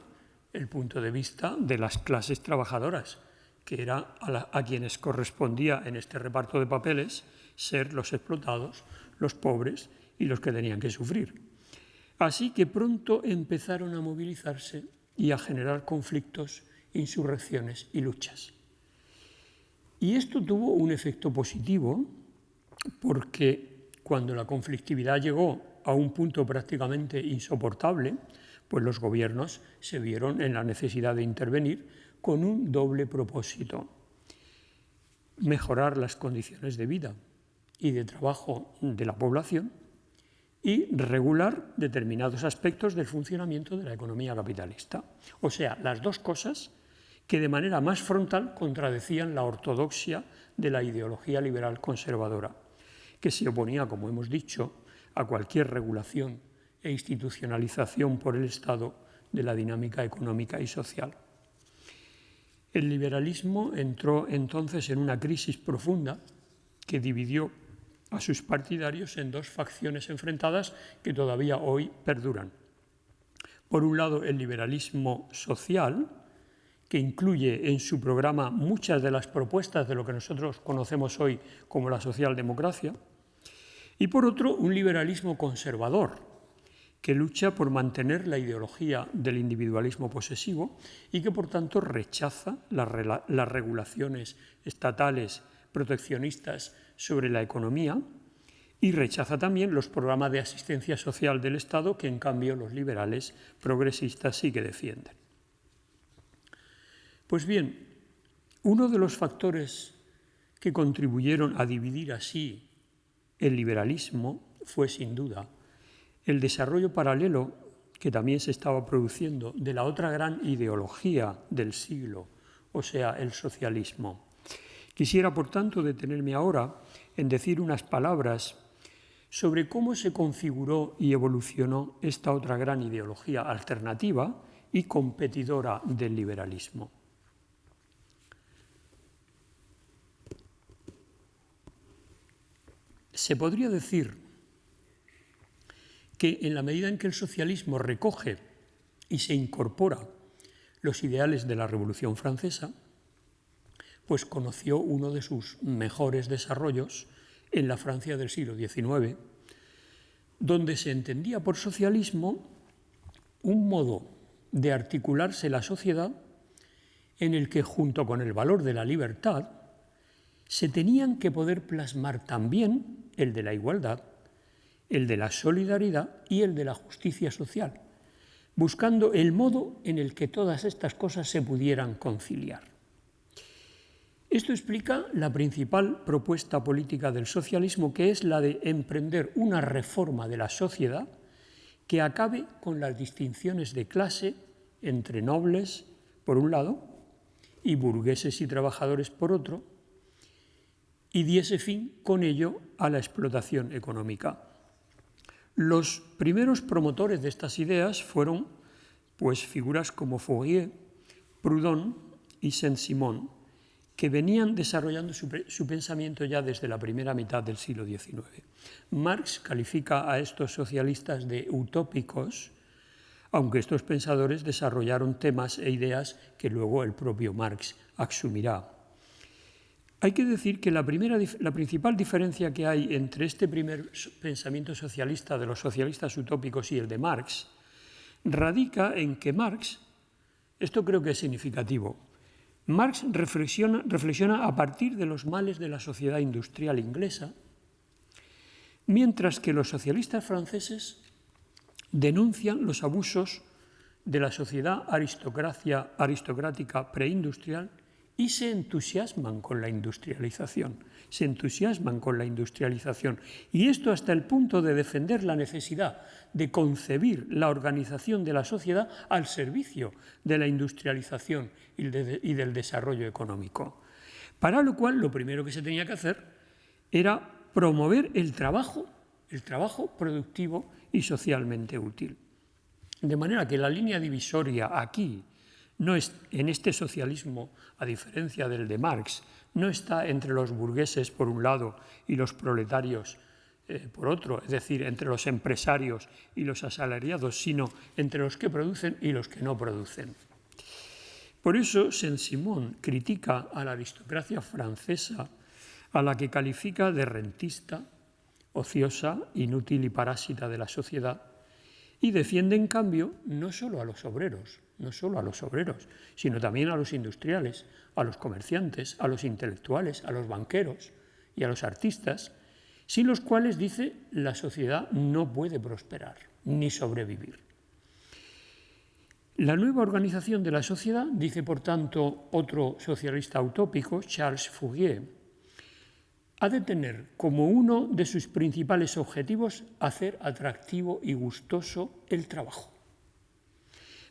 el punto de vista de las clases trabajadoras, que era a quienes correspondía en este reparto de papeles ser los explotados, los pobres y los que tenían que sufrir. Así que pronto empezaron a movilizarse y a generar conflictos, insurrecciones y luchas. Y esto tuvo un efecto positivo porque cuando la conflictividad llegó a un punto prácticamente insoportable, pues los gobiernos se vieron en la necesidad de intervenir con un doble propósito: mejorar las condiciones de vida y de trabajo de la población y regular determinados aspectos del funcionamiento de la economía capitalista. O sea, las dos cosas que de manera más frontal contradecían la ortodoxia de la ideología liberal conservadora, que se oponía, como hemos dicho, a cualquier regulación e institucionalización por el Estado de la dinámica económica y social. El liberalismo entró entonces en una crisis profunda que dividió a sus partidarios en dos facciones enfrentadas que todavía hoy perduran. Por un lado, el liberalismo social, que incluye en su programa muchas de las propuestas de lo que nosotros conocemos hoy como la socialdemocracia, y por otro, un liberalismo conservador, que lucha por mantener la ideología del individualismo posesivo y que, por tanto, rechaza las regulaciones estatales proteccionistas sobre la economía y rechaza también los programas de asistencia social del Estado que, en cambio, los liberales progresistas sí que defienden. Pues bien, uno de los factores que contribuyeron a dividir así el liberalismo fue, sin duda, el desarrollo paralelo que también se estaba produciendo de la otra gran ideología del siglo, o sea, el socialismo. Quisiera, por tanto, detenerme ahora en decir unas palabras sobre cómo se configuró y evolucionó esta otra gran ideología alternativa y competidora del liberalismo. Se podría decir que en la medida en que el socialismo recoge y se incorpora los ideales de la Revolución Francesa, pues conoció uno de sus mejores desarrollos en la Francia del siglo XIX, donde se entendía por socialismo un modo de articularse la sociedad en el que, junto con el valor de la libertad, se tenían que poder plasmar también el de la igualdad, el de la solidaridad y el de la justicia social, buscando el modo en el que todas estas cosas se pudieran conciliar. Esto explica la principal propuesta política del socialismo, que es la de emprender una reforma de la sociedad que acabe con las distinciones de clase entre nobles, por un lado, y burgueses y trabajadores, por otro, y diese fin con ello a la explotación económica. Los primeros promotores de estas ideas fueron figuras como Fourier, Proudhon y Saint-Simon, que venían desarrollando su pensamiento ya desde la primera mitad del siglo XIX. Marx califica a estos socialistas de utópicos, aunque estos pensadores desarrollaron temas e ideas que luego el propio Marx asumirá. Hay que decir que la principal diferencia que hay entre este primer pensamiento socialista de los socialistas utópicos y el de Marx radica en que Marx, esto creo que es significativo, Marx reflexiona a partir de los males de la sociedad industrial inglesa, mientras que los socialistas franceses denuncian los abusos de la sociedad aristocrática preindustrial y se entusiasman con la industrialización. Y esto hasta el punto de defender la necesidad de concebir la organización de la sociedad al servicio de la industrialización y del desarrollo económico. Para lo cual, lo primero que se tenía que hacer era promover el trabajo productivo y socialmente útil. De manera que la línea divisoria aquí no es, en este socialismo, a diferencia del de Marx, no está entre los burgueses por un lado y los proletarios por otro, es decir, entre los empresarios y los asalariados, sino entre los que producen y los que no producen. Por eso, Saint-Simon critica a la aristocracia francesa, a la que califica de rentista, ociosa, inútil y parásita de la sociedad, y defiende, en cambio, no solo a los obreros, sino también a los industriales, a los comerciantes, a los intelectuales, a los banqueros y a los artistas, sin los cuales, dice, la sociedad no puede prosperar ni sobrevivir. La nueva organización de la sociedad, dice por tanto otro socialista utópico, Charles Fourier, ha de tener como uno de sus principales objetivos hacer atractivo y gustoso el trabajo.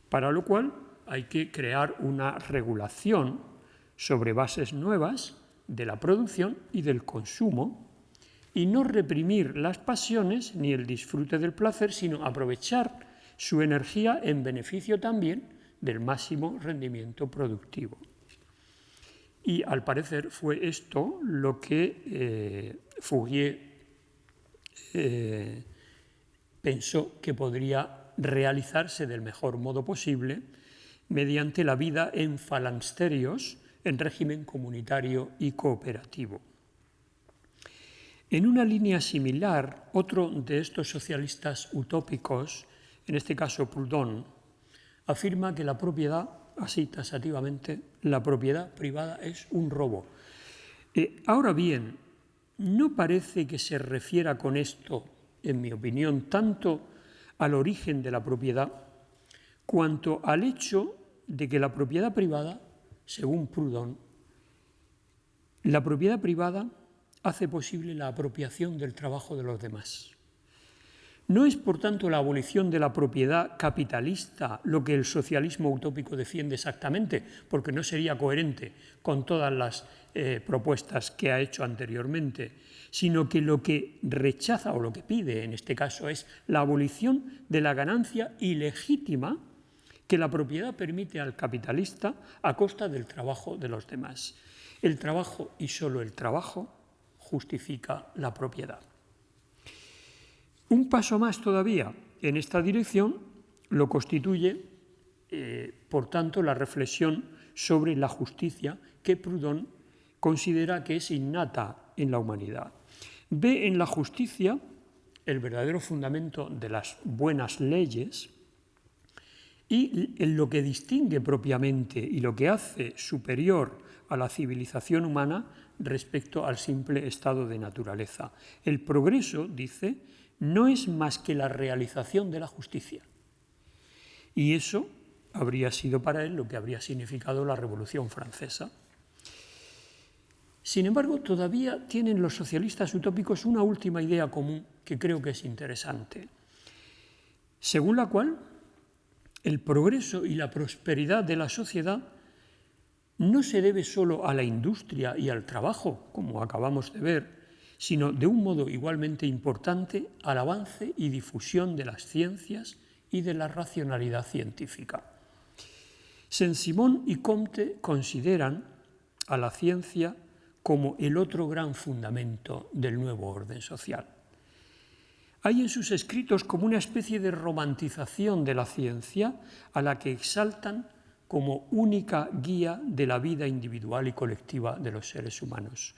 Para lo cual hay que crear una regulación sobre bases nuevas de la producción y del consumo y no reprimir las pasiones ni el disfrute del placer, sino aprovechar su energía en beneficio también del máximo rendimiento productivo. Y al parecer fue esto lo que Fourier pensó que podría realizarse del mejor modo posible mediante la vida en falansterios en régimen comunitario y cooperativo. En una línea similar, otro de estos socialistas utópicos, en este caso Proudhon, afirma que la propiedad, así taxativamente, la propiedad privada es un robo. Ahora bien, no parece que se refiera con esto, en mi opinión, tanto al origen de la propiedad, cuanto al hecho de que la propiedad privada, según Proudhon, la propiedad privada hace posible la apropiación del trabajo de los demás. No es, por tanto, la abolición de la propiedad capitalista lo que el socialismo utópico defiende exactamente, porque no sería coherente con todas las propuestas que ha hecho anteriormente, sino que lo que rechaza o lo que pide en este caso es la abolición de la ganancia ilegítima que la propiedad permite al capitalista a costa del trabajo de los demás. El trabajo y solo el trabajo justifica la propiedad. Un paso más todavía en esta dirección lo constituye, por tanto, la reflexión sobre la justicia que Proudhon considera que es innata en la humanidad. Ve en la justicia el verdadero fundamento de las buenas leyes Y lo que distingue propiamente y lo que hace superior a la civilización humana respecto al simple estado de naturaleza. El progreso, dice, no es más que la realización de la justicia. Y eso habría sido para él lo que habría significado la Revolución Francesa. Sin embargo, todavía tienen los socialistas utópicos una última idea común que creo que es interesante, según la cual el progreso y la prosperidad de la sociedad no se debe solo a la industria y al trabajo, como acabamos de ver, sino de un modo igualmente importante al avance y difusión de las ciencias y de la racionalidad científica. Saint-Simon y Comte consideran a la ciencia como el otro gran fundamento del nuevo orden social. Hay en sus escritos como una especie de romantización de la ciencia a la que exaltan como única guía de la vida individual y colectiva de los seres humanos.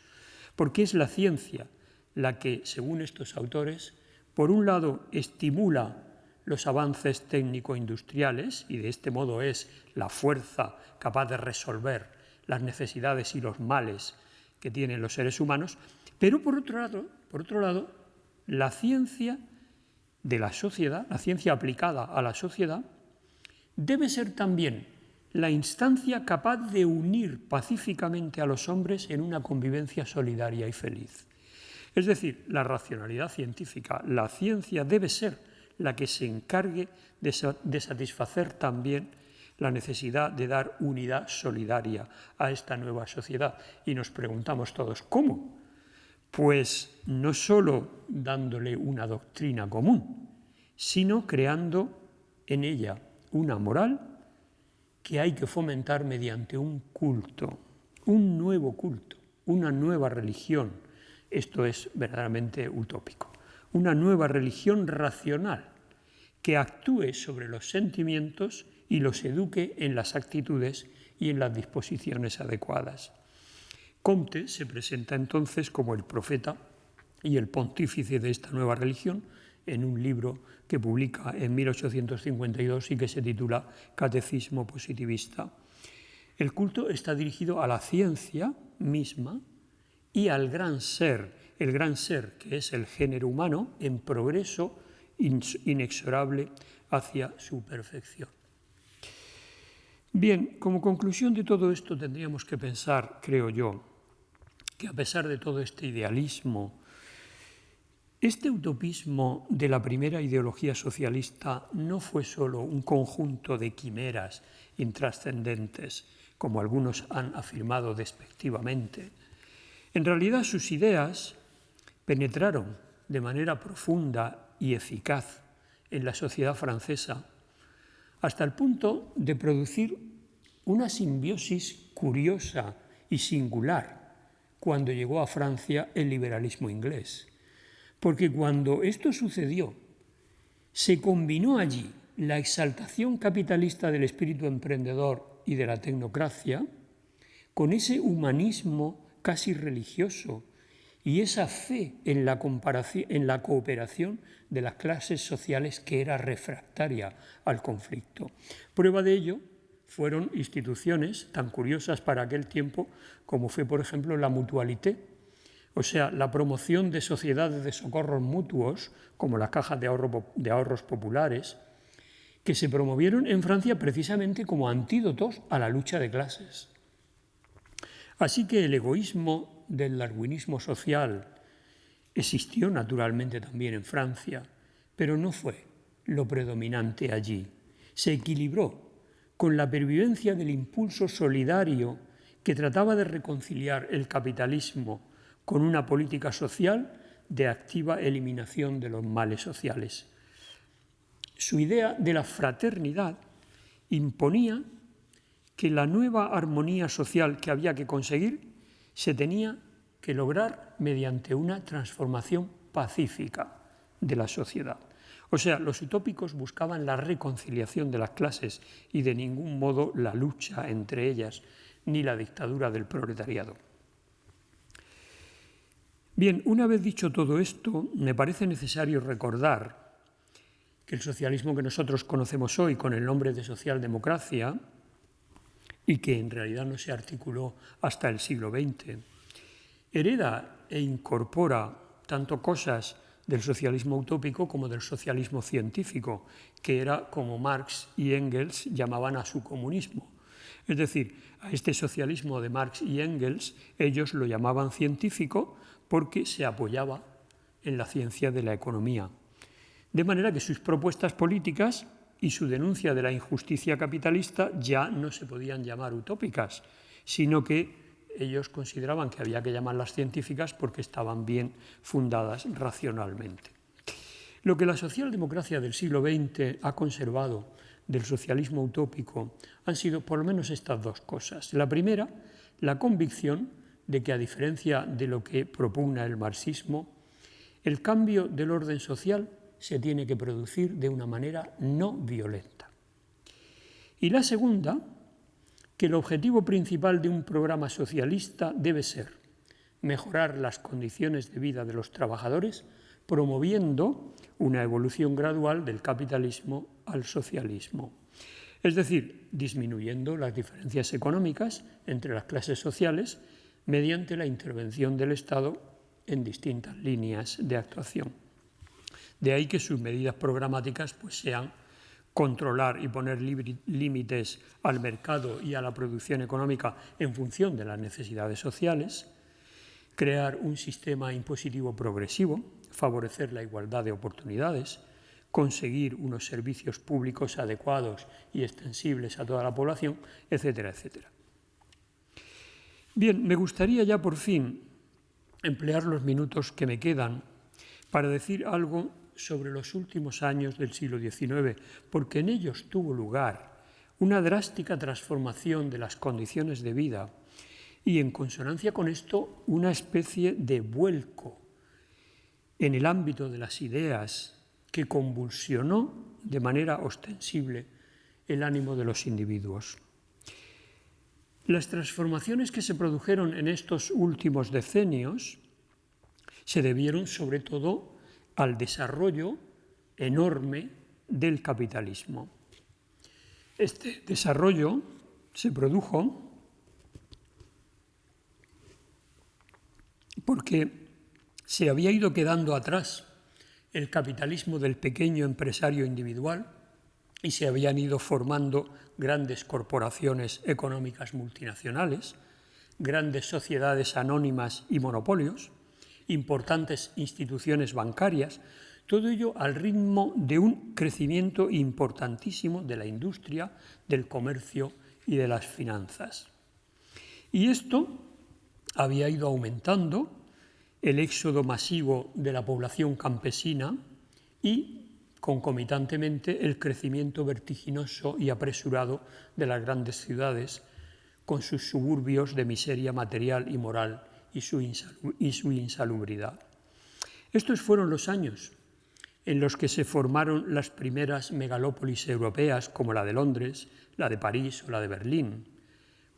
Porque es la ciencia la que, según estos autores, por un lado estimula los avances técnico-industriales y de este modo es la fuerza capaz de resolver las necesidades y los males que tienen los seres humanos, pero por otro lado, la ciencia de la sociedad, la ciencia aplicada a la sociedad, debe ser también la instancia capaz de unir pacíficamente a los hombres en una convivencia solidaria y feliz. Es decir, la racionalidad científica, la ciencia debe ser la que se encargue de satisfacer también la necesidad de dar unidad solidaria a esta nueva sociedad. Y nos preguntamos todos, ¿cómo? Pues no solo dándole una doctrina común, sino creando en ella una moral que hay que fomentar mediante un culto, un nuevo culto, una nueva religión. Esto es verdaderamente utópico. Una nueva religión racional que actúe sobre los sentimientos y los eduque en las actitudes y en las disposiciones adecuadas. Comte se presenta entonces como el profeta y el pontífice de esta nueva religión en un libro que publica en 1852 y que se titula Catecismo Positivista. El culto está dirigido a la ciencia misma y al gran ser, el gran ser que es el género humano en progreso inexorable hacia su perfección. Bien, como conclusión de todo esto tendríamos que pensar, creo yo, que a pesar de todo este idealismo, este utopismo de la primera ideología socialista no fue solo un conjunto de quimeras intrascendentes, como algunos han afirmado despectivamente. En realidad sus ideas penetraron de manera profunda y eficaz en la sociedad francesa, hasta el punto de producir una simbiosis curiosa y singular cuando llegó a Francia el liberalismo inglés. Porque cuando esto sucedió, se combinó allí la exaltación capitalista del espíritu emprendedor y de la tecnocracia con ese humanismo casi religioso y esa fe en la cooperación de las clases sociales que era refractaria al conflicto. Prueba de ello fueron instituciones tan curiosas para aquel tiempo como fue, por ejemplo, la mutualité, o sea, la promoción de sociedades de socorros mutuos, como las cajas de ahorros populares, que se promovieron en Francia precisamente como antídotos a la lucha de clases. Así que el egoísmo del darwinismo social existió naturalmente también en Francia, pero no fue lo predominante allí. Se equilibró con la pervivencia del impulso solidario que trataba de reconciliar el capitalismo con una política social de activa eliminación de los males sociales. Su idea de la fraternidad imponía que la nueva armonía social que había que conseguir se tenía que lograr mediante una transformación pacífica de la sociedad. O sea, los utópicos buscaban la reconciliación de las clases y de ningún modo la lucha entre ellas ni la dictadura del proletariado. Bien, una vez dicho todo esto, me parece necesario recordar que el socialismo que nosotros conocemos hoy con el nombre de socialdemocracia, y que en realidad no se articuló hasta el siglo XX, hereda e incorpora tanto cosas del socialismo utópico como del socialismo científico, que era como Marx y Engels llamaban a su comunismo. Es decir, a este socialismo de Marx y Engels ellos lo llamaban científico porque se apoyaba en la ciencia de la economía. De manera que sus propuestas políticas y su denuncia de la injusticia capitalista ya no se podían llamar utópicas, sino que ellos consideraban que había que llamarlas científicas porque estaban bien fundadas racionalmente. Lo que la socialdemocracia del siglo XX ha conservado del socialismo utópico han sido por lo menos estas dos cosas. La primera, la convicción de que, a diferencia de lo que propugna el marxismo, el cambio del orden social se tiene que producir de una manera no violenta. Y la segunda, que el objetivo principal de un programa socialista debe ser mejorar las condiciones de vida de los trabajadores, promoviendo una evolución gradual del capitalismo al socialismo. Es decir, disminuyendo las diferencias económicas entre las clases sociales mediante la intervención del Estado en distintas líneas de actuación. De ahí que sus medidas programáticas sean controlar y poner límites al mercado y a la producción económica en función de las necesidades sociales, crear un sistema impositivo progresivo, favorecer la igualdad de oportunidades, conseguir unos servicios públicos adecuados y extensibles a toda la población, etcétera, etcétera. Bien, me gustaría ya por fin emplear los minutos que me quedan para decir algo sobre los últimos años del siglo XIX, porque en ellos tuvo lugar una drástica transformación de las condiciones de vida y, en consonancia con esto, una especie de vuelco en el ámbito de las ideas que convulsionó de manera ostensible el ánimo de los individuos. Las transformaciones que se produjeron en estos últimos decenios se debieron sobre todo al desarrollo enorme del capitalismo. Este desarrollo se produjo porque se había ido quedando atrás el capitalismo del pequeño empresario individual y se habían ido formando grandes corporaciones económicas multinacionales, grandes sociedades anónimas y monopolios, importantes instituciones bancarias, todo ello al ritmo de un crecimiento importantísimo de la industria, del comercio y de las finanzas. Y esto había ido aumentando el éxodo masivo de la población campesina y, concomitantemente, el crecimiento vertiginoso y apresurado de las grandes ciudades, con sus suburbios de miseria material y moral y su insalubridad. Estos fueron los años en los que se formaron las primeras megalópolis europeas, como la de Londres, la de París o la de Berlín,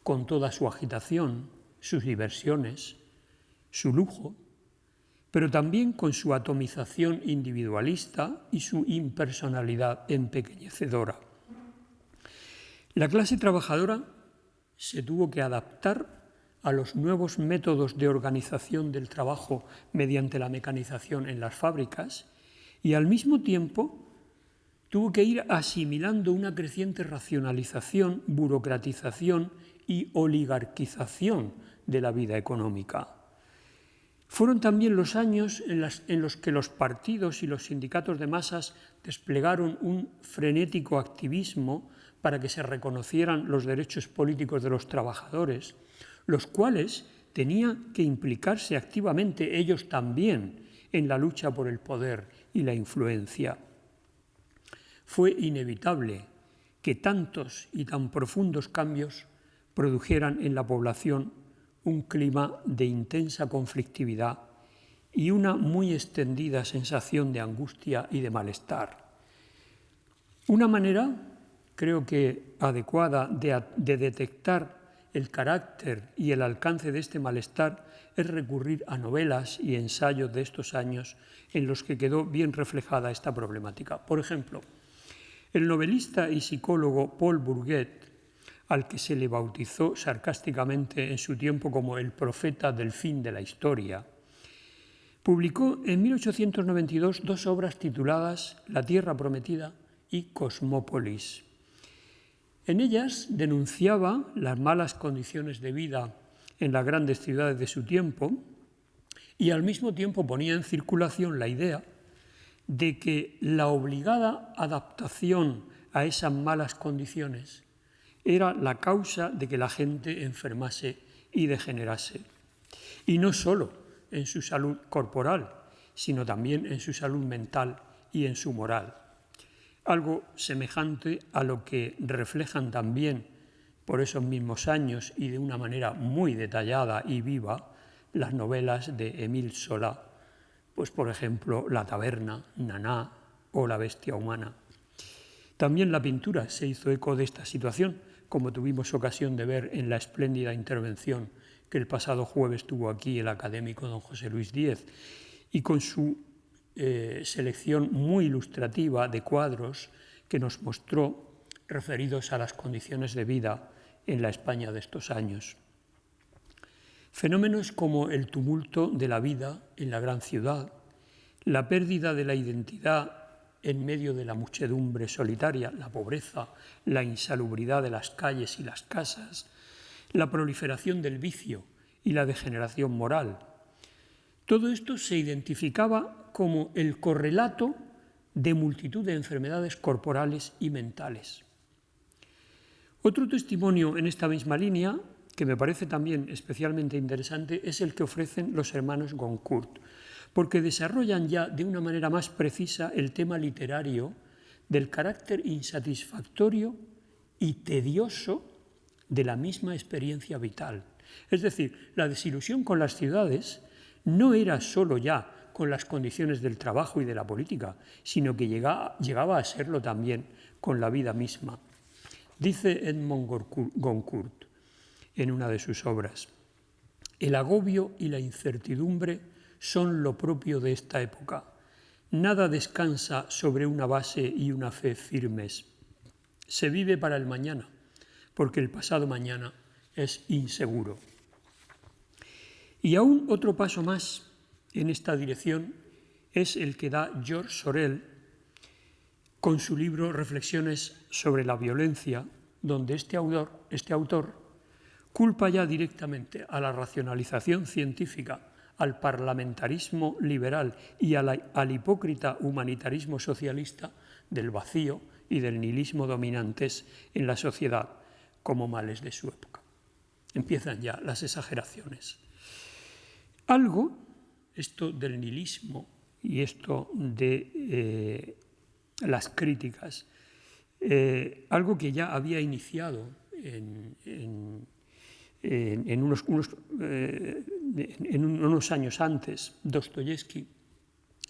con toda su agitación, sus diversiones, su lujo, pero también con su atomización individualista y su impersonalidad empequeñecedora. La clase trabajadora se tuvo que adaptar a los nuevos métodos de organización del trabajo mediante la mecanización en las fábricas y al mismo tiempo tuvo que ir asimilando una creciente racionalización, burocratización y oligarquización de la vida económica. Fueron también los años en los que los partidos y los sindicatos de masas desplegaron un frenético activismo para que se reconocieran los derechos políticos de los trabajadores, los cuales tenían que implicarse activamente ellos también en la lucha por el poder y la influencia. Fue inevitable que tantos y tan profundos cambios produjeran en la población un clima de intensa conflictividad y una muy extendida sensación de angustia y de malestar. Una manera, creo que adecuada, de detectar el carácter y el alcance de este malestar es recurrir a novelas y ensayos de estos años en los que quedó bien reflejada esta problemática. Por ejemplo, el novelista y psicólogo Paul Bourget, al que se le bautizó sarcásticamente en su tiempo como el profeta del fin de la historia, publicó en 1892 dos obras tituladas La Tierra Prometida y Cosmópolis. En ellas denunciaba las malas condiciones de vida en las grandes ciudades de su tiempo y al mismo tiempo ponía en circulación la idea de que la obligada adaptación a esas malas condiciones era la causa de que la gente enfermase y degenerase. Y no solo en su salud corporal, sino también en su salud mental y en su moral. Algo semejante a lo que reflejan también por esos mismos años y de una manera muy detallada y viva las novelas de Émile Zola, pues por ejemplo La taberna, Naná o La bestia humana. También la pintura se hizo eco de esta situación, como tuvimos ocasión de ver en la espléndida intervención que el pasado jueves tuvo aquí el académico don José Luis Díez, y con su selección muy ilustrativa de cuadros que nos mostró referidos a las condiciones de vida en la España de estos años. Fenómenos como el tumulto de la vida en la gran ciudad, la pérdida de la identidad en medio de la muchedumbre solitaria, la pobreza, la insalubridad de las calles y las casas, la proliferación del vicio y la degeneración moral. Todo esto se identificaba como el correlato de multitud de enfermedades corporales y mentales. Otro testimonio en esta misma línea, que me parece también especialmente interesante, es el que ofrecen los hermanos Goncourt, porque desarrollan ya de una manera más precisa el tema literario del carácter insatisfactorio y tedioso de la misma experiencia vital. Es decir, la desilusión con las ciudades no era solo ya con las condiciones del trabajo y de la política, sino que llegaba a serlo también con la vida misma. Dice Edmond Goncourt en una de sus obras: el agobio y la incertidumbre son lo propio de esta época. Nada descansa sobre una base y una fe firmes. Se vive para el mañana, porque el pasado mañana es inseguro. Y aún otro paso más en esta dirección es el que da Georges Sorel con su libro Reflexiones sobre la violencia, donde este autor culpa ya directamente a la racionalización científica, al parlamentarismo liberal y al hipócrita humanitarismo socialista del vacío y del nihilismo dominantes en la sociedad como males de su época. Empiezan ya las exageraciones. Algo, esto del nihilismo y esto de las críticas, algo que ya había iniciado en unos años antes Dostoyevski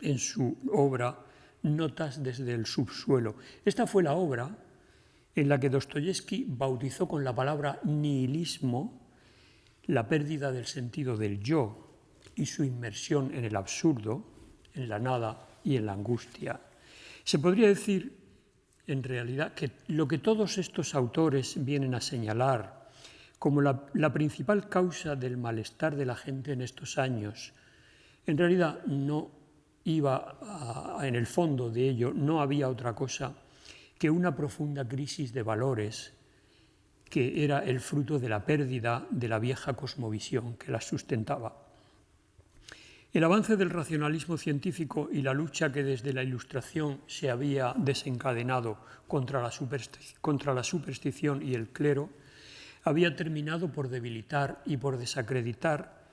en su obra Notas desde el subsuelo. Esta fue la obra en la que Dostoyevski bautizó con la palabra nihilismo la pérdida del sentido del yo y su inmersión en el absurdo, en la nada y en la angustia. Se podría decir, en realidad, que lo que todos estos autores vienen a señalar como la principal causa del malestar de la gente en estos años, en realidad no iba en el fondo de ello, no había otra cosa que una profunda crisis de valores que era el fruto de la pérdida de la vieja cosmovisión que la sustentaba. El avance del racionalismo científico y la lucha que desde la Ilustración se había desencadenado contra la superstición y el clero había terminado por debilitar y por desacreditar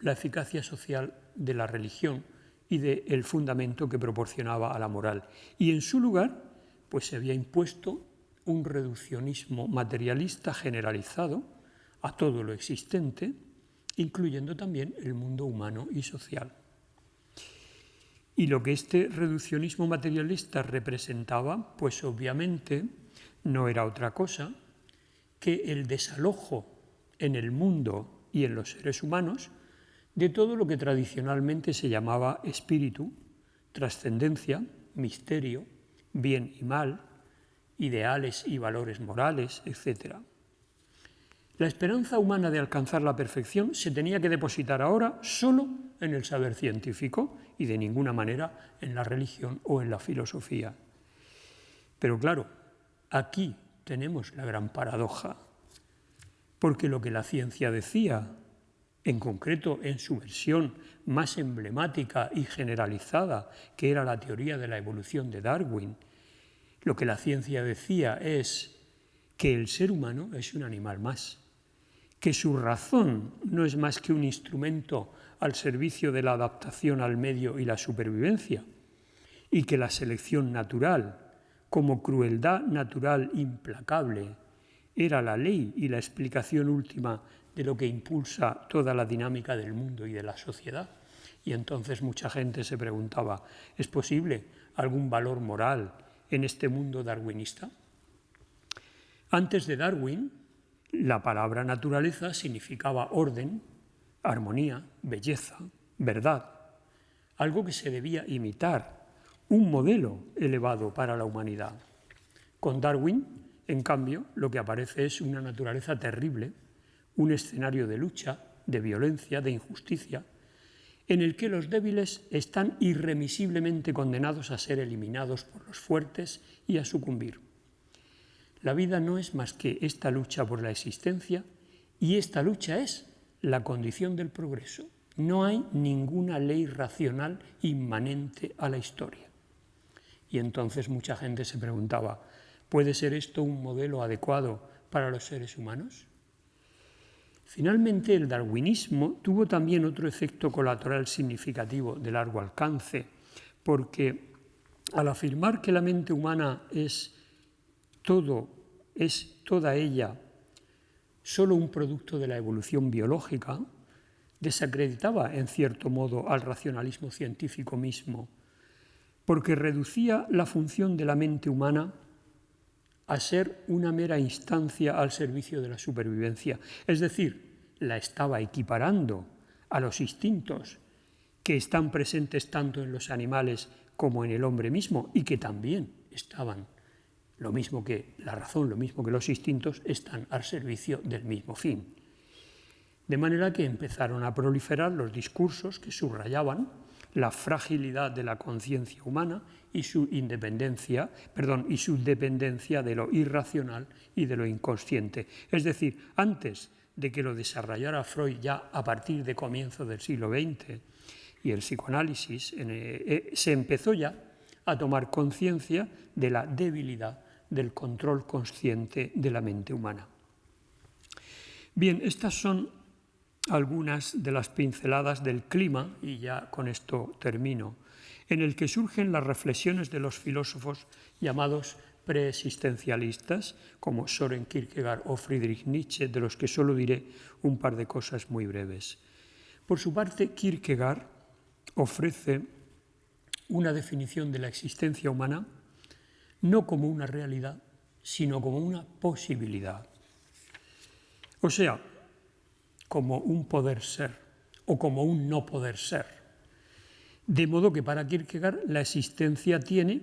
la eficacia social de la religión y del fundamento que proporcionaba a la moral. Y en su lugar, pues se había impuesto un reduccionismo materialista generalizado a todo lo existente, incluyendo también el mundo humano y social. Y lo que este reduccionismo materialista representaba, pues obviamente no era otra cosa que el desalojo en el mundo y en los seres humanos de todo lo que tradicionalmente se llamaba espíritu, trascendencia, misterio, bien y mal, ideales y valores morales, etc. La esperanza humana de alcanzar la perfección se tenía que depositar ahora solo en el saber científico y de ninguna manera en la religión o en la filosofía. Pero claro, aquí tenemos la gran paradoja, porque lo que la ciencia decía, en concreto en su versión más emblemática y generalizada, que era la teoría de la evolución de Darwin, lo que la ciencia decía es que el ser humano es un animal más, que su razón no es más que un instrumento al servicio de la adaptación al medio y la supervivencia, y que la selección natural, como crueldad natural implacable, era la ley y la explicación última de lo que impulsa toda la dinámica del mundo y de la sociedad. Y entonces mucha gente se preguntaba, ¿es posible algún valor moral en este mundo darwinista? Antes de Darwin, la palabra naturaleza significaba orden, armonía, belleza, verdad, algo que se debía imitar, un modelo elevado para la humanidad. Con Darwin, en cambio, lo que aparece es una naturaleza terrible, un escenario de lucha, de violencia, de injusticia, en el que los débiles están irremisiblemente condenados a ser eliminados por los fuertes y a sucumbir. La vida no es más que esta lucha por la existencia y esta lucha es la condición del progreso. No hay ninguna ley racional inmanente a la historia. Y entonces mucha gente se preguntaba, ¿puede ser esto un modelo adecuado para los seres humanos? Finalmente, el darwinismo tuvo también otro efecto colateral significativo de largo alcance, porque al afirmar que la mente humana es toda ella solo un producto de la evolución biológica, desacreditaba en cierto modo al racionalismo científico mismo, porque reducía la función de la mente humana a ser una mera instancia al servicio de la supervivencia. Es decir, la estaba equiparando a los instintos que están presentes tanto en los animales como en el hombre mismo y que también estaban, lo mismo que la razón, lo mismo que los instintos, están al servicio del mismo fin. De manera que empezaron a proliferar los discursos que subrayaban la fragilidad de la conciencia humana y su dependencia de lo irracional y de lo inconsciente. Es decir, antes de que lo desarrollara Freud ya a partir de comienzo del siglo XX y el psicoanálisis, se empezó ya a tomar conciencia de la debilidad del control consciente de la mente humana. Bien, estas son algunas de las pinceladas del clima, y ya con esto termino, en el que surgen las reflexiones de los filósofos llamados preexistencialistas, como Søren Kierkegaard o Friedrich Nietzsche, de los que solo diré un par de cosas muy breves. Por su parte, Kierkegaard ofrece una definición de la existencia humana no como una realidad, sino como una posibilidad. O sea, como un poder ser o como un no poder ser. De modo que para Kierkegaard la existencia tiene,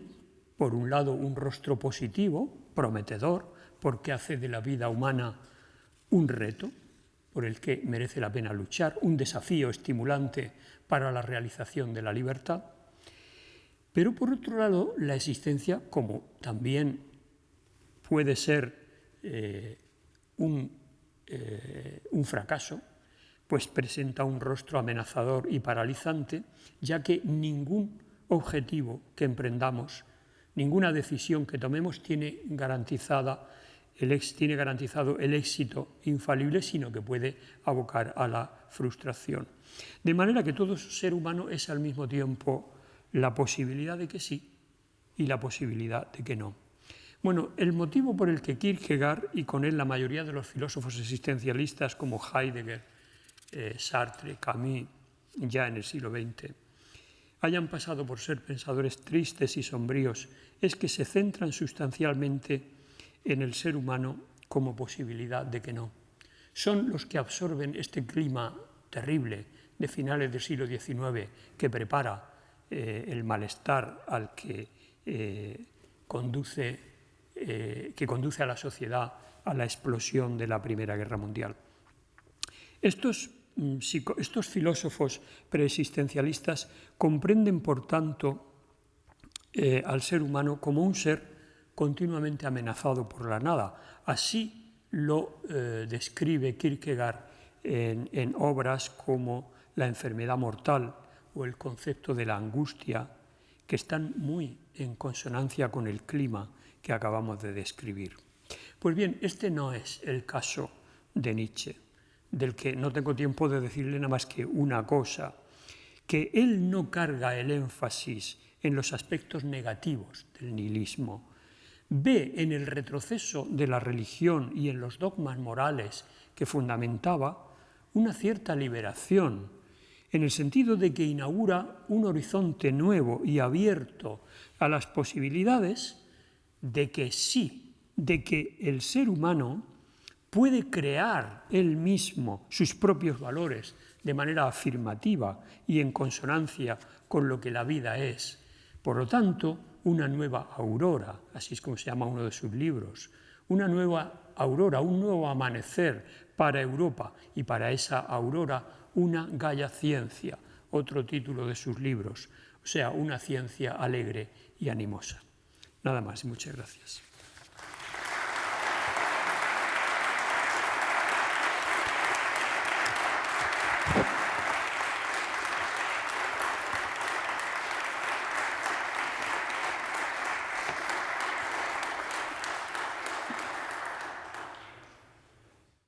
por un lado, un rostro positivo, prometedor, porque hace de la vida humana un reto por el que merece la pena luchar, un desafío estimulante para la realización de la libertad. Pero por otro lado, la existencia, como también puede ser un fracaso, pues presenta un rostro amenazador y paralizante, ya que ningún objetivo que emprendamos, ninguna decisión que tomemos tiene garantizado el éxito infalible, sino que puede abocar a la frustración. De manera que todo ser humano es al mismo tiempo la posibilidad de que sí y la posibilidad de que no. Bueno, el motivo por el que Kierkegaard, y con él la mayoría de los filósofos existencialistas como Heidegger, Sartre, Camus, ya en el siglo XX, hayan pasado por ser pensadores tristes y sombríos, es que se centran sustancialmente en el ser humano como posibilidad de que no. son los que absorben este clima terrible de finales del siglo XIX que prepara el malestar al que conduce a la sociedad a la explosión de la Primera Guerra Mundial. Estos filósofos preexistencialistas comprenden, por tanto, al ser humano como un ser continuamente amenazado por la nada. Así lo describe Kierkegaard en obras como La enfermedad mortal o el concepto de la angustia, que están muy en consonancia con el clima que acabamos de describir. Pues bien, este no es el caso de Nietzsche, del que no tengo tiempo de decirle nada más que una cosa, que él no carga el énfasis en los aspectos negativos del nihilismo, ve en el retroceso de la religión y en los dogmas morales que fundamentaba una cierta liberación, en el sentido de que inaugura un horizonte nuevo y abierto a las posibilidades de que sí, de que el ser humano puede crear él mismo sus propios valores de manera afirmativa y en consonancia con lo que la vida es. Por lo tanto, una nueva aurora, así es como se llama uno de sus libros, una nueva aurora, un nuevo amanecer para Europa, y para esa aurora una Gaia Ciencia, otro título de sus libros, o sea, una ciencia alegre y animosa. Nada más y muchas gracias.